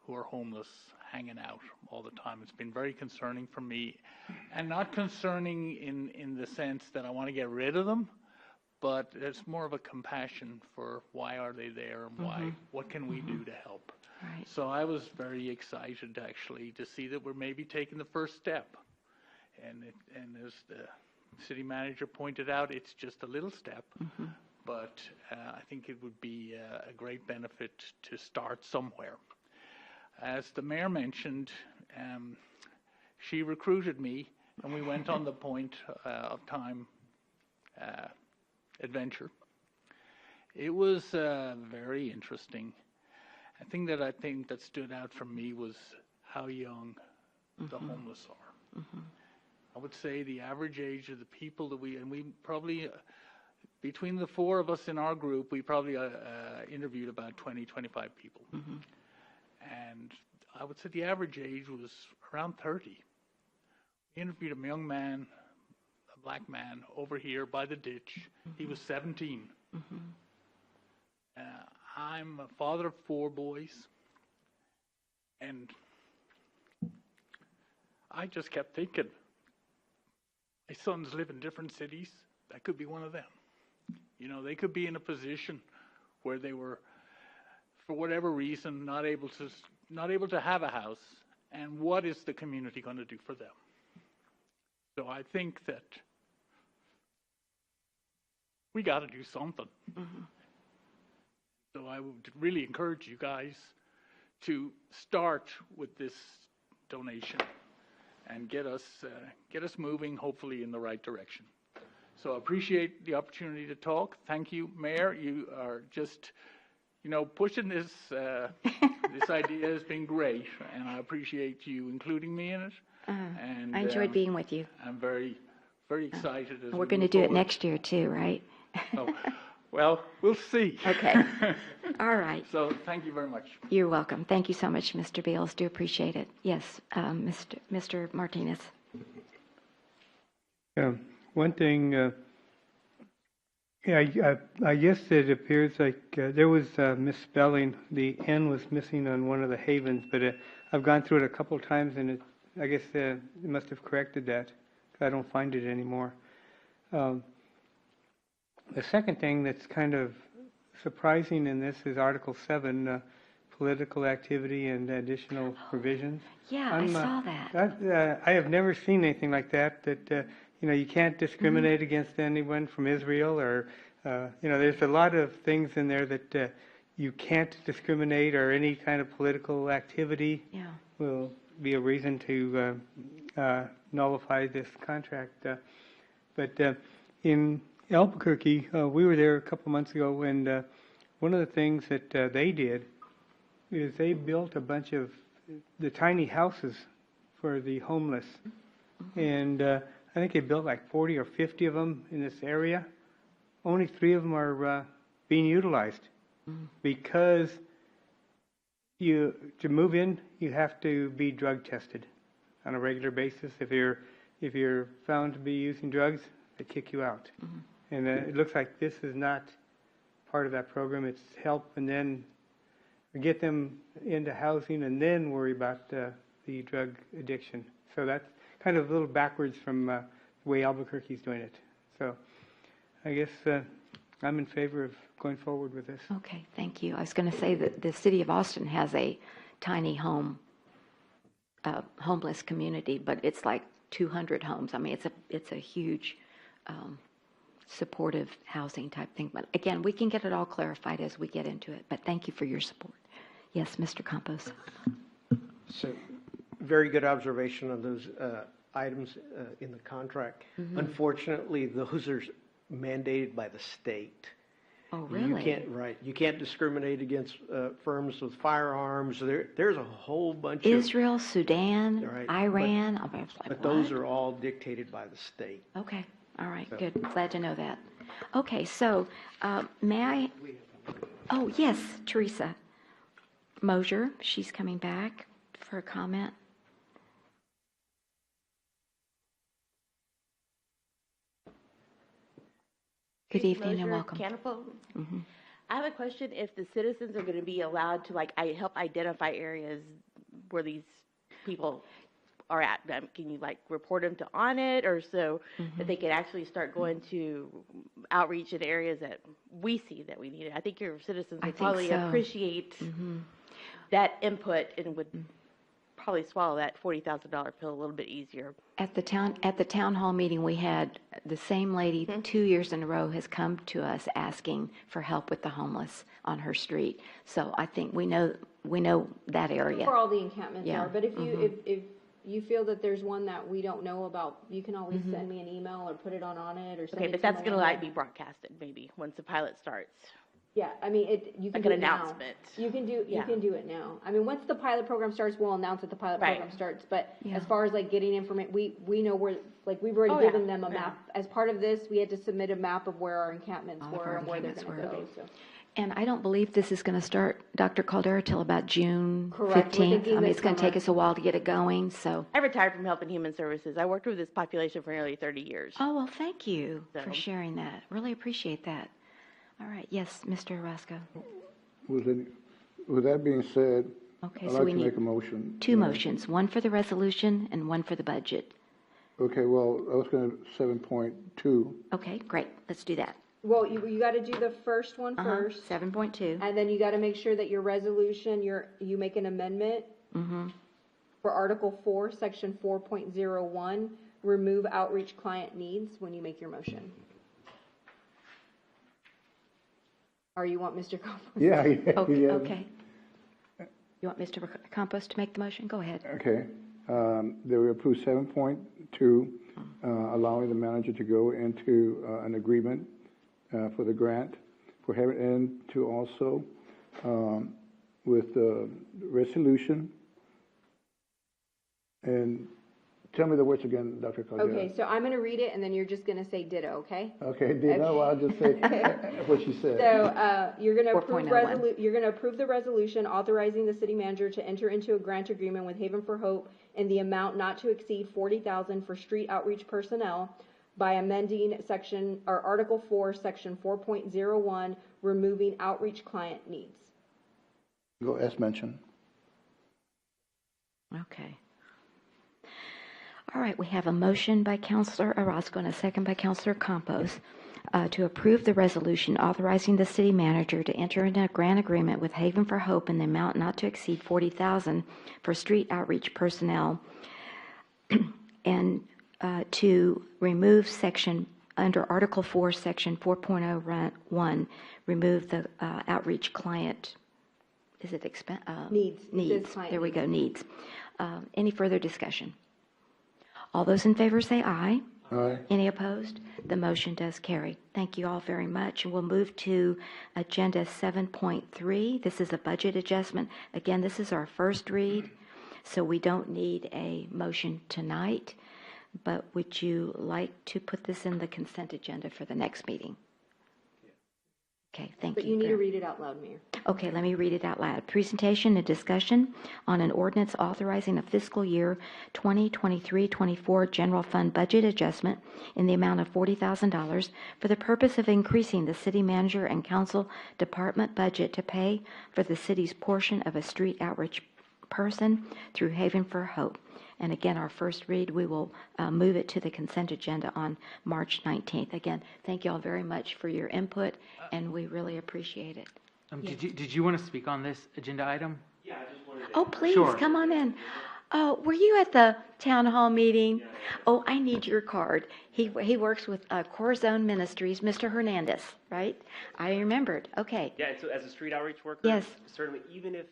who are homeless hanging out all the time. It's been very concerning for me, and not concerning in the sense that I want to get rid of them, but it's more of a compassion for why are they there and what can we do to help. Right. So I was very excited actually to see that we're maybe taking the first step. And as the city manager pointed out, it's just a little step, but I think it would be a great benefit to start somewhere. As the mayor mentioned, she recruited me, and we went on the Point of Time adventure. It was very interesting. A thing that stood out for me was how young the homeless are. I would say the average age of the people that we probably, between the 4 of us in our group, we probably interviewed about 20, 25 people. And I would say the average age was around 30. We interviewed a young man, a black man, over here by the ditch. He was 17. I'm a father of 4 boys, and I just kept thinking, my sons live in different cities. That could be one of them. You know, they could be in a position where they were, for whatever reason, not able to have a house. And what is the community going to do for them? So I think that we got to do something. So I would really encourage you guys to start with this donation and get us moving, hopefully in the right direction. So I appreciate the opportunity to talk. Thank you, Mayor. You are just, pushing this this idea has been great, and I appreciate you including me in it. And I enjoyed being with you. I'm very, very excited. As We're going to do it next year too, right? Oh, well, we'll see. Okay. All right. So thank you very much. You're welcome. Thank you so much, Mr. Beals. Do appreciate it. Yes, Mr. Martinez. One thing, I guess it appears like there was misspelling. The N was missing on one of the havens, but I've gone through it a couple of times, and I guess it must have corrected that. I don't find it anymore. The second thing that's kind of surprising in this is Article 7, political activity and additional provisions. Yeah, I saw that. I have never seen anything like that, you can't discriminate against anyone from Israel or, there's a lot of things in there that you can't discriminate, or any kind of political activity will be a reason to nullify this contract. But in Albuquerque, we were there a couple months ago, and one of the things that they did is they built a bunch of the tiny houses for the homeless. And I think they built like 40 or 50 of them in this area. Only 3 of them are being utilized because to move in, you have to be drug tested on a regular basis. If you're found to be using drugs, they kick you out. And it looks like this is not part of that program. It's help and then get them into housing and then worry about the drug addiction. So that's kind of a little backwards from the way Albuquerque's doing it. So I guess I'm in favor of going forward with this. Okay, thank you. I was going to say that the city of Austin has a tiny homeless community, but it's like 200 homes. I mean, it's a huge supportive housing type thing. But again, we can get it all clarified as we get into it. But thank you for your support. Yes, Mr. Campos. So, very good observation on those items in the contract. Unfortunately, those are mandated by the state. Oh, You really? can't, right, you can't discriminate against firms with firearms. There's a whole bunch of, Israel, Sudan, Right, Iran. I was like, but those what? are all dictated by the state. Okay, all right, So- good. Glad to know that. Okay, so may I? Oh, yes, Teresa Mosier, she's coming back for a comment. Good Teresa evening and Mosier, welcome. Canopo. Mhm. I have a question. If the citizens are going to be allowed to help identify areas where these people are at, can you report them to On It, or so that they can actually start going to outreach in areas that we see that we need it? I think your citizens I would think probably so. appreciate that input and would probably swallow that $40,000 pill a little bit easier. At the town hall meeting we had, the same lady 2 years in a row has come to us asking for help with the homeless on her street. So I think we know that area. Where all the encampments Yeah. are, but if if you feel that there's one that we don't know about, you can always send me an email or put it on it or send Okay, it but to that's going Melinda. to be broadcasted maybe once the pilot starts. Yeah, I mean, you can Like do an it now. announcement. You can do Yeah. it now. I mean, once the pilot program starts, we'll announce that the pilot Right. program starts. But Yeah. as far as getting information, we know where, we've already Oh, yeah. given them a Yeah. map. As part of this, we had to submit a map of where our encampments All of were our and where they're encampments going to were. go. So. And I don't believe this is going to start, Dr. Caldera, till about June Correct. We're 15th. thinking I mean, this it's going to take summer. us a while to get it going, so. I retired from Health and Human Services. I worked with this population for nearly 30 years. Oh, well, thank you for So- sharing that. Really appreciate that. All right, yes, Mr. Orozco. With that being said, Okay, I'd so like we to need make a motion. two motions, one for the resolution and one for the budget. Okay, well, I was going to 7.2. Okay, great, let's do that. Well, you got to do the first one first, 7.2. and then you got to make sure that your resolution, you make an amendment for Article 4, Section 4.01, remove outreach client needs when you make your motion. Or you want Mr. Campos? Yeah, Okay, yeah. okay. You want Mr. Campos to make the motion? Go ahead. Okay. That we approve 7.2, allowing the manager to go into an agreement for the grant for having, and to also, with the resolution, and tell me the words again, Dr. Caldera. Okay, so I'm going to read it, and then you're just going to say ditto, okay? Okay, Dina, well, I'll just say what she said. So, you're gonna approve 4.01. you're gonna approve the resolution authorizing the city manager to enter into a grant agreement with Haven for Hope in the amount not to exceed $40,000 for street outreach personnel by amending Article 4, Section 4.01, removing outreach client needs. Go as mentioned. Okay. All right, we have a motion by Councilor Orozco and a second by Councilor Campos to approve the resolution authorizing the city manager to enter into a grant agreement with Haven for Hope in the amount not to exceed $40,000 for street outreach personnel and to remove under Article 4, Section 4.01, remove the outreach client, is it Needs. It says Needs. client There we needs. go, needs. Any further discussion? All those in favor say aye. Aye. Any opposed? The motion does carry. Thank you all very much. And we'll move to Agenda 7.3. This is a budget adjustment. Again, this is our first read, so we don't need a motion tonight. But would you like to put this in the consent agenda for the next meeting? Okay, thank you. But you need to read it out loud, Mayor. Okay, let me read it out loud. Presentation and discussion on an ordinance authorizing a fiscal year 2023-24 general fund budget adjustment in the amount of $40,000 for the purpose of increasing the city manager and council department budget to pay for the city's portion of a street outreach person through Haven for Hope. And again, our first read, we will move it to the consent agenda on March 19th. Again, thank you all very much for your input, and we really appreciate it. Did you want to speak on this agenda item? Oh, please, Sure. come on in. Oh, were you at the town hall meeting? Oh, I need your card. He works with Corazon Ministries, Mr. Hernandez, right? I remembered. Okay. Yeah, and so as a street outreach worker, Yes. certainly, even if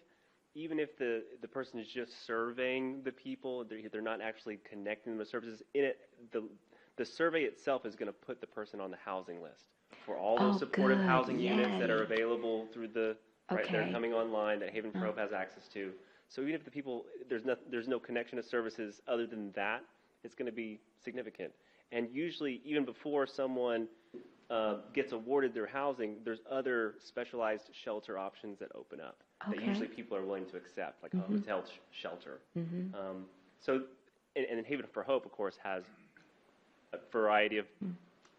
even if the person is just surveying the people, they're not actually connecting them to services, the survey itself is going to put the person on the housing list for all those supportive good. housing units that are Yay. available through the, right, they're Okay. coming online that Haven Pro has access to. So even if the people, there's no connection to services other than that, it's going to be significant. And usually, even before someone gets awarded their housing, there's other specialized shelter options that open up that Okay. usually people are willing to accept, like a hotel shelter. So, and Haven for Hope, of course, has a variety of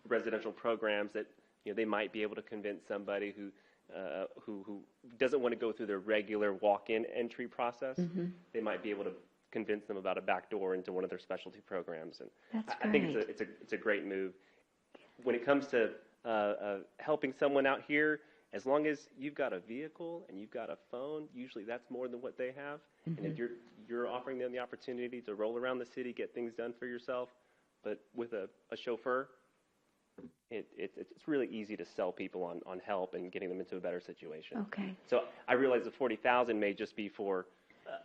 residential programs that they might be able to convince somebody who doesn't want to go through their regular walk-in entry process. They might be able to convince them about a back door into one of their specialty programs, and That's I think great. it's a great move. When it comes to helping someone out here, as long as you've got a vehicle and you've got a phone, usually that's more than what they have. And if you're offering them the opportunity to roll around the city, get things done for yourself, but with a chauffeur, it's really easy to sell people on help and getting them into a better situation. Okay. So I realize the $40,000 may just be for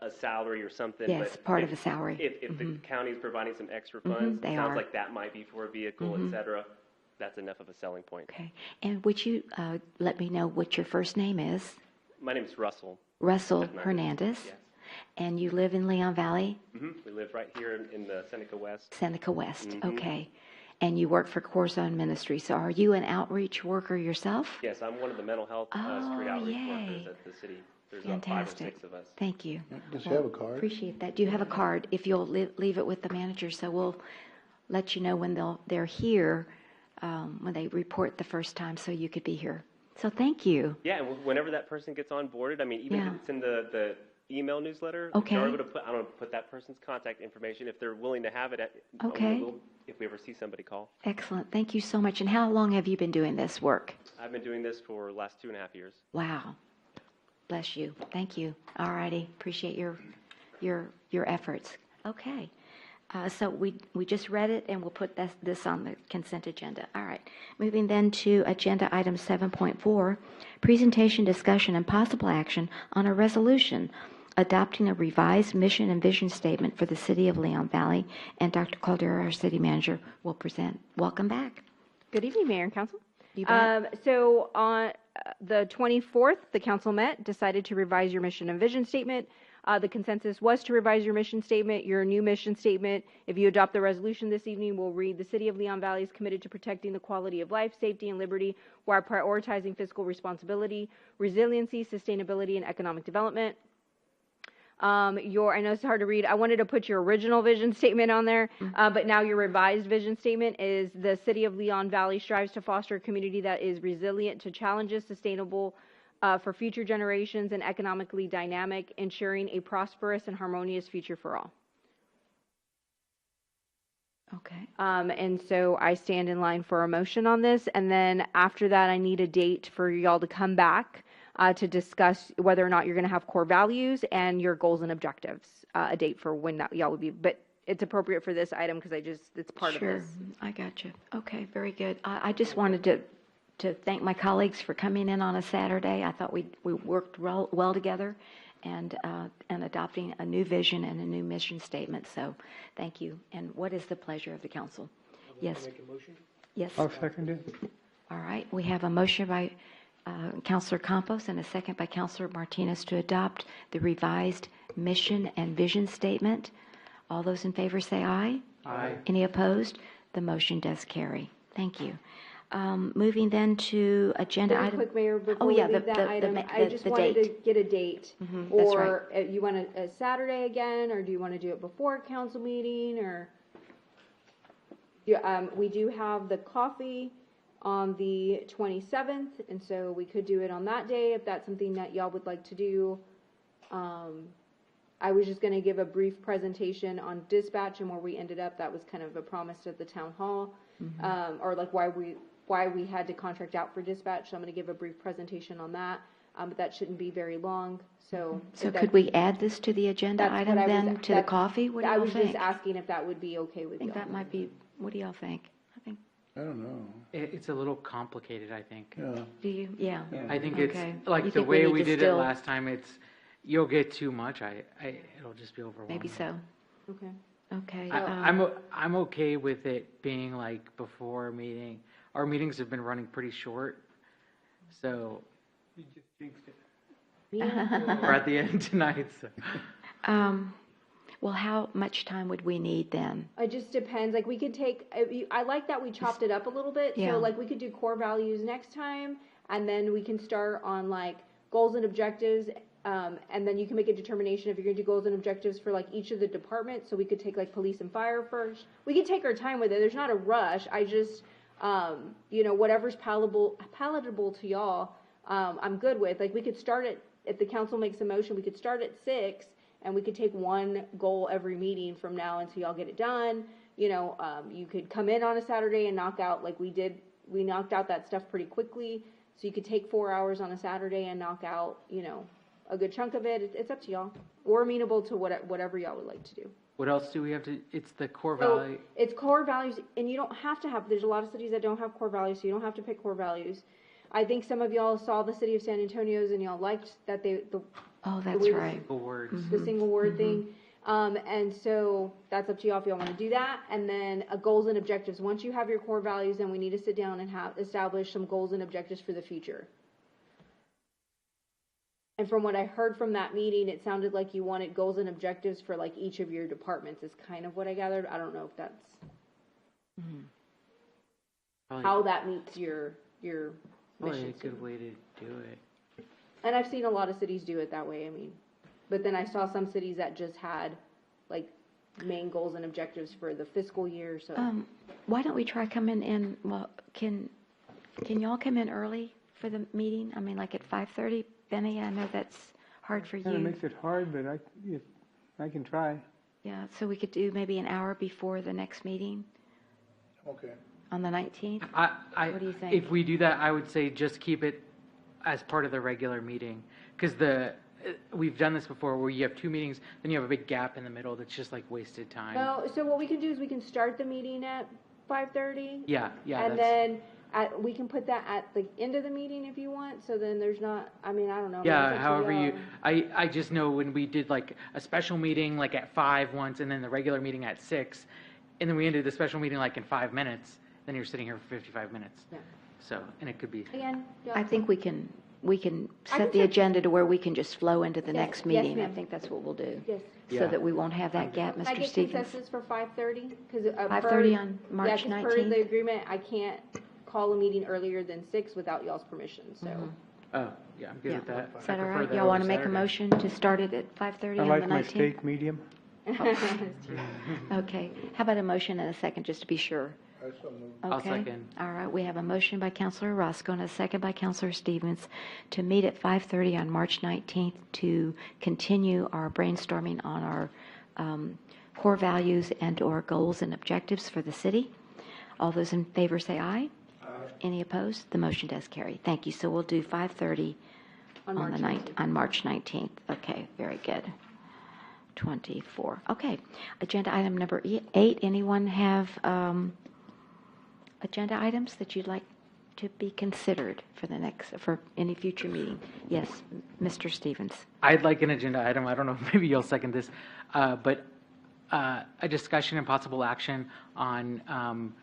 a salary or something. Yes, but part of a salary. If the county is providing some extra funds, they sounds are. like that might be for a vehicle, et cetera. That's enough of a selling point. Okay. And would you let me know what your first name is? My name is Russell. Russell Hernandez. Yes. And you live in Leon Valley, We live right here in the Seneca West. Seneca West. Okay. And you work for Corazon Ministry. So are you an outreach worker yourself? Yes, I'm one of the mental health street outreach workers at the city. There's about 5 or Fantastic. 6 of us. Thank you. Does he have a card? Appreciate that. Do you have a card? If you'll leave it with the manager, so we'll let you know when they're here, when they report the first time, so you could be here. So thank you. Yeah, and whenever that person gets onboarded, I mean, even Yeah. if it's in the email newsletter, Okay. if they're able to put that person's contact information if they're willing to have it. Okay. If we ever see somebody call. Excellent. Thank you so much. And how long have you been doing this work? I've been doing this for the last 2.5 years. Wow. Bless you. Thank you. All righty. Appreciate your efforts. Okay. So we just read it, and we'll put this on the consent agenda. All right. Moving then to agenda item 7.4, presentation, discussion, and possible action on a resolution adopting a revised mission and vision statement for the city of Leon Valley. And Dr. Caldera, our city manager, will present. Welcome back. Good evening, Mayor and Council. You bet. So on the 24th, the council met, decided to revise your mission and vision statement. The consensus was to revise your mission statement, your new mission statement. If you adopt the resolution this evening, we'll read, the city of Leon Valley is committed to protecting the quality of life, safety, and liberty while prioritizing fiscal responsibility, resiliency, sustainability, and economic development. I know it's hard to read. I wanted to put your original vision statement on there, but now your revised vision statement is the city of Leon Valley strives to foster a community that is resilient to challenges, sustainable for future generations, and economically dynamic, ensuring a prosperous and harmonious future for all. Okay. And so I stand in line for a motion on this, and then after that, I need a date for y'all to come back to discuss whether or not you're going to have core values and your goals and objectives, a date for when that y'all would be, but it's appropriate for this item because it's part of this. Sure, I got you. Okay, very good. I just wanted to thank my colleagues for coming in on a Saturday. I thought we worked well together and adopting a new vision and a new mission statement. So thank you. And what is the pleasure of the council? Yes. Make a motion? Yes. I'll second it. All right. We have a motion by Councilor Campos and a second by Councilor Martinez to adopt the revised mission and vision statement. All those in favor say aye. Aye. Any opposed? The motion does carry. Thank you. Moving then to agenda Very item. quick, Mayor, before yeah, we leave that item, I just wanted to get a date. that's Or you want a Saturday again, or do you want to do it before council meeting, or? We do have the coffee on the 27th, and so we could do it on that day if that's something that y'all would like to do. I was just going to give a brief presentation on dispatch and where we ended up. That was kind of a promise at the town hall, or like why we had to contract out for dispatch. So I'm going to give a brief presentation on that, but that shouldn't be very long. So could we add this to the agenda That's item what I was- then, to the coffee? What do I y'all was think? just asking if that would be okay I with think y'all. that might be, what do y'all think? I don't know. It's a little complicated, I think. Yeah. Do you? Yeah. I think Okay. it's like You the think we way need we to did it still- last time. you'll get too much, it'll just be overwhelming. Maybe so. Okay. Okay. I'm okay with it being like before a meeting. Our meetings have been running pretty short, so You just jinxed it. we're at the end tonight, so. Well, how much time would we need then? It just depends. Like we could take. I like that we chopped it up a little bit. Yeah. So like we could do core values next time, and then we can start on like goals and objectives. And then you can make a determination if you're going to do goals and objectives for like each of the departments. So we could take like police and fire first. We could take our time with it. There's not a rush. I just, whatever's palatable to y'all, I'm good with. Like we could start at, if the council makes a motion, we could start at 6. And we could take one goal every meeting from now until y'all get it done. You could come in on a Saturday and knock out like we did. We knocked out that stuff pretty quickly. So you could take 4 hours on a Saturday and knock out, a good chunk of it. It's up to y'all. We're amenable to whatever y'all would like to do. What else do we have to, it's the core So value. it's core values, and you don't have to have, there's a lot of cities that don't have core values, so you don't have to pick core values. I think some of y'all saw the city of San Antonio's and y'all liked that Oh, that's way right. Single words. the single word thing. And so that's up to y'all if y'all want to do that. And then goals and objectives. Once you have your core values, then we need to sit down and establish some goals and objectives for the future. And from what I heard from that meeting, it sounded like you wanted goals and objectives for like each of your departments is kind of what I gathered. I don't know if that's how that meets your Probably a mission. good way to do it. And I've seen a lot of cities do it that way, but then I saw some cities that just had, like, main goals and objectives for the fiscal year, so. Why don't we try coming in, well, can y'all come in early for the meeting? I mean, like at 5:30? Benny, I know that's hard for Kind of you. makes it hard, but I can try. Yeah, so we could do maybe an hour before the next meeting Okay. on the 19th? What do you think? If we do that, I would say just keep it as part of the regular meeting. Because we've done this before where you have 2 meetings, then you have a big gap in the middle that's just like wasted time. No, so what we can do is we can start the meeting at 5:30. Yeah, And then we can put that at the end of the meeting if you want, so then there's not, I don't know. Yeah, It's up to however y'all. I just know when we did like a special meeting like at 5 once and then the regular meeting at 6, and then we ended the special meeting like in 5 minutes, then you're sitting here for 55 minutes. Yeah. So, and it could be. Again, I think we can can set the check- agenda to where we can just flow into the Yes, next yes, meeting. I ma'am. think that's what we'll do. Yes. Yeah. So that we won't have that gap, Can I Mr. get Stevens. consensus for 5:30? 5:30 on March Yeah, 'cause per 19th? the agreement, I can't call a meeting earlier than 6 without y'all's permission, so. Oh, yeah, I'm good Yeah. with that. Is that I all prefer right? that Y'all over want to make a Saturday. motion to start it at 5:30 I on the like my 19th? steak medium. Okay. How about a motion and a second, just to be sure? I'll Okay. second. All right, we have a motion by Counselor Roscoe and a second by Counselor Stevens to meet at 5:30 on March 19th to continue our brainstorming on our core values and/or goals and objectives for the city. All those in favor say aye. Aye. Any opposed? The motion does carry. Thank you. So we'll do 5:30 on March 19th. Okay, very good. 24. Okay. Agenda item number 8. Anyone have agenda items that you'd like to be considered for any future meeting? Yes, Mr. Stevens. I'd like an agenda item, I don't know, maybe you'll second this, but a discussion and possible action on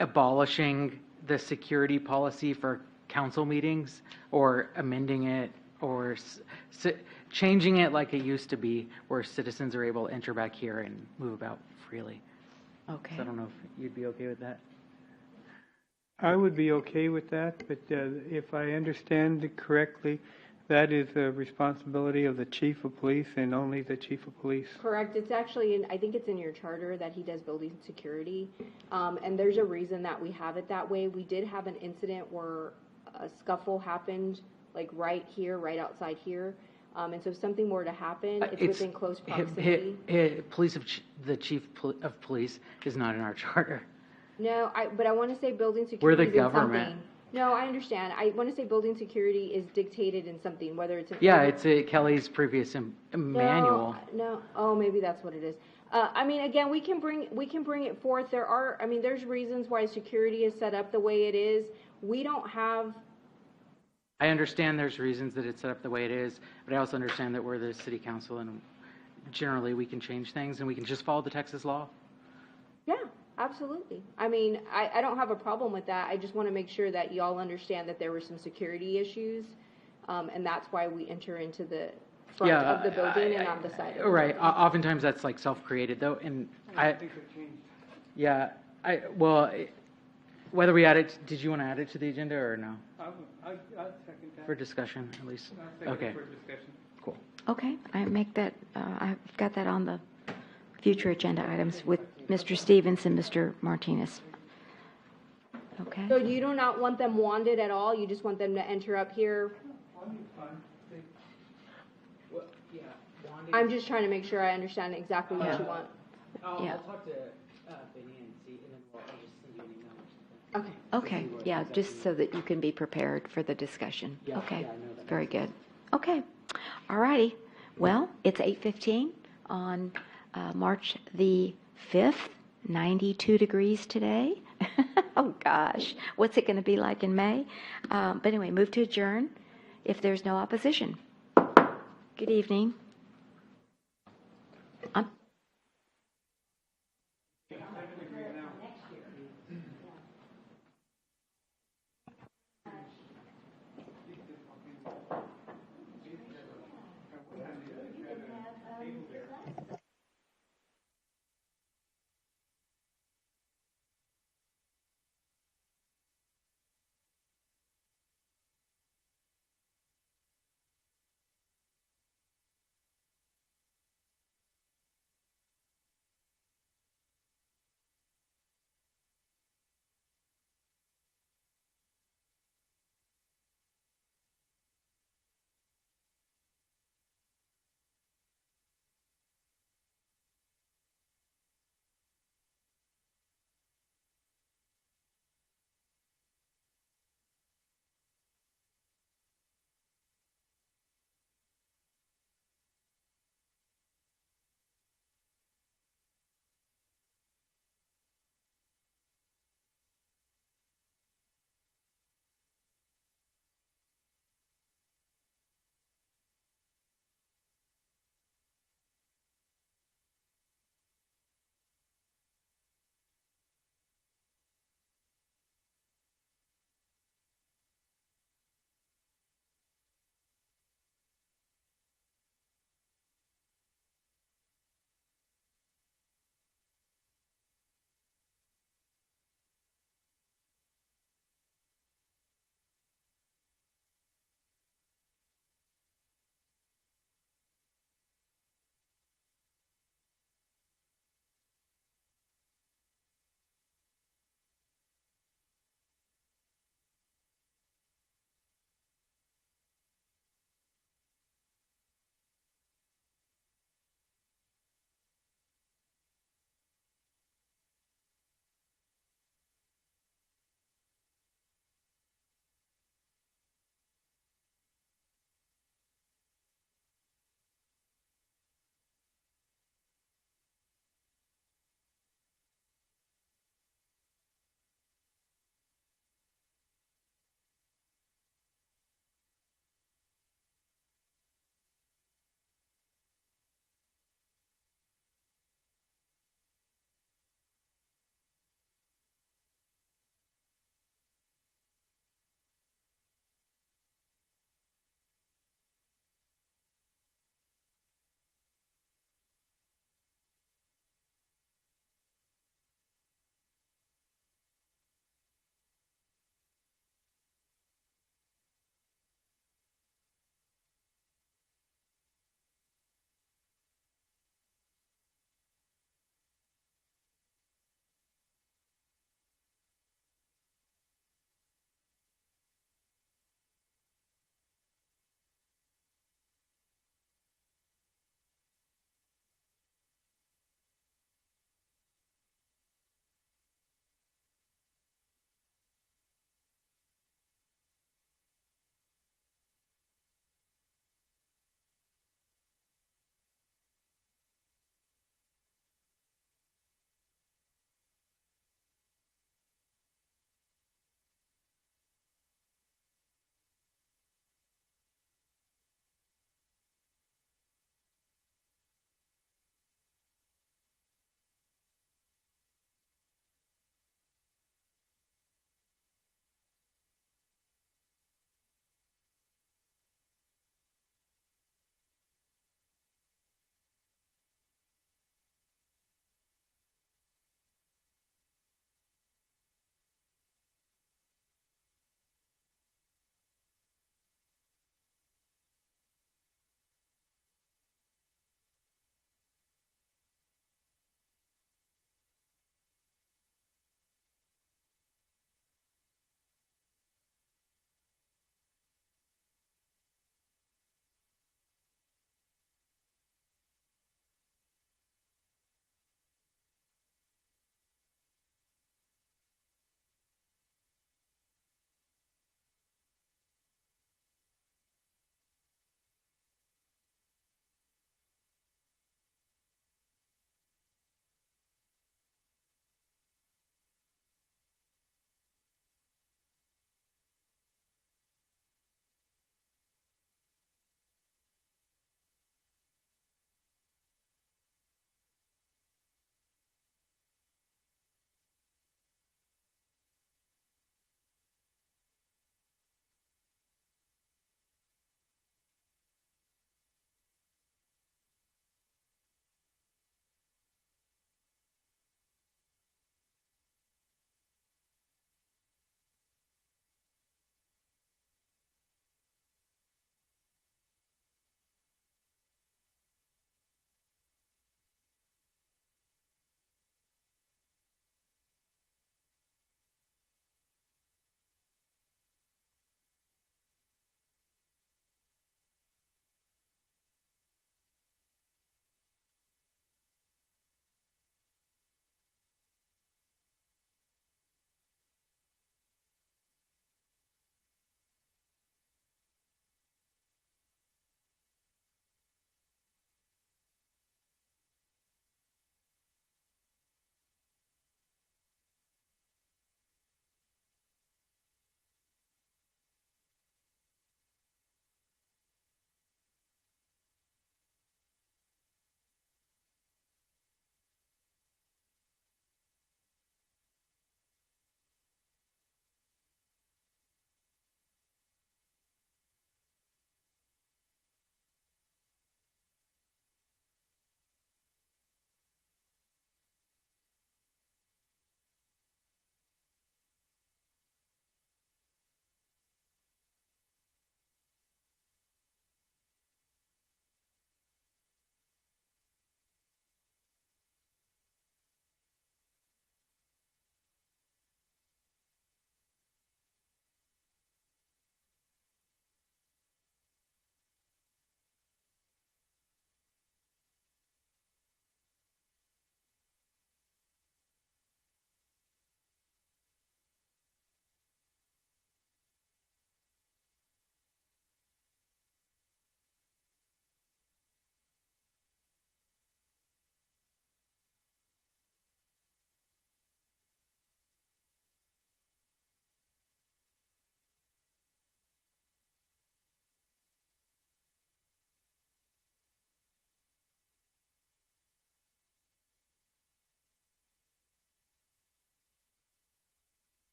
abolishing the security policy for council meetings, or amending it, or changing it like it used to be, where citizens are able to enter back here and move about freely. Okay. So I don't know if you'd be okay with that. I would be okay with that, but if I understand it correctly, that is a responsibility of the chief of police and only the chief of police. Correct. It's actually, I think it's in your charter that he does building security. And there's a reason that we have it that way. We did have an incident where a scuffle happened, like right here, right outside here. And so if something were to happen, it's within close proximity. The chief of police is not in our charter. No, but I want to say building security We're the is in government. something. No, I understand. I want to say building security is dictated in something, whether it's Yeah, it's Kelly's previous manual. No, oh, maybe that's what it is. Again, we can bring it forth. There's reasons why security is set up the way it is. We don't have I understand there's reasons that it's set up the way it is, but I also understand that we're the city council and generally we can change things and we can just follow the Texas law. Yeah, absolutely. I mean, I don't have a problem with that. I just want to make sure that y'all understand that there were some security issues, and that's why we enter into the front Yeah, of the building and on the side of the Right, building. oftentimes that's like self-created though, and whether we add it, did you want to add it to the agenda or no? I'll second that. For discussion, at least? Okay, For discussion. cool. Okay, I make that, I've got that on the future agenda items with Mr. Stevens and Mr. Martinez. Okay? So you do not want them wanded at all? You just want them to enter up here? I'm just trying to make sure I understand exactly what you want. Yeah. I'll talk to Benny and see, and then I'll just send you an email. Okay. Okay, yeah, just so that you can be prepared for the discussion. Yeah, Okay, yeah, I know that. very good. Okay, all righty. Well, it's 8:15 on March the 5th, 92 degrees today. Oh, gosh, what's it going to be like in May? But anyway, move to adjourn if there's no opposition. Good evening.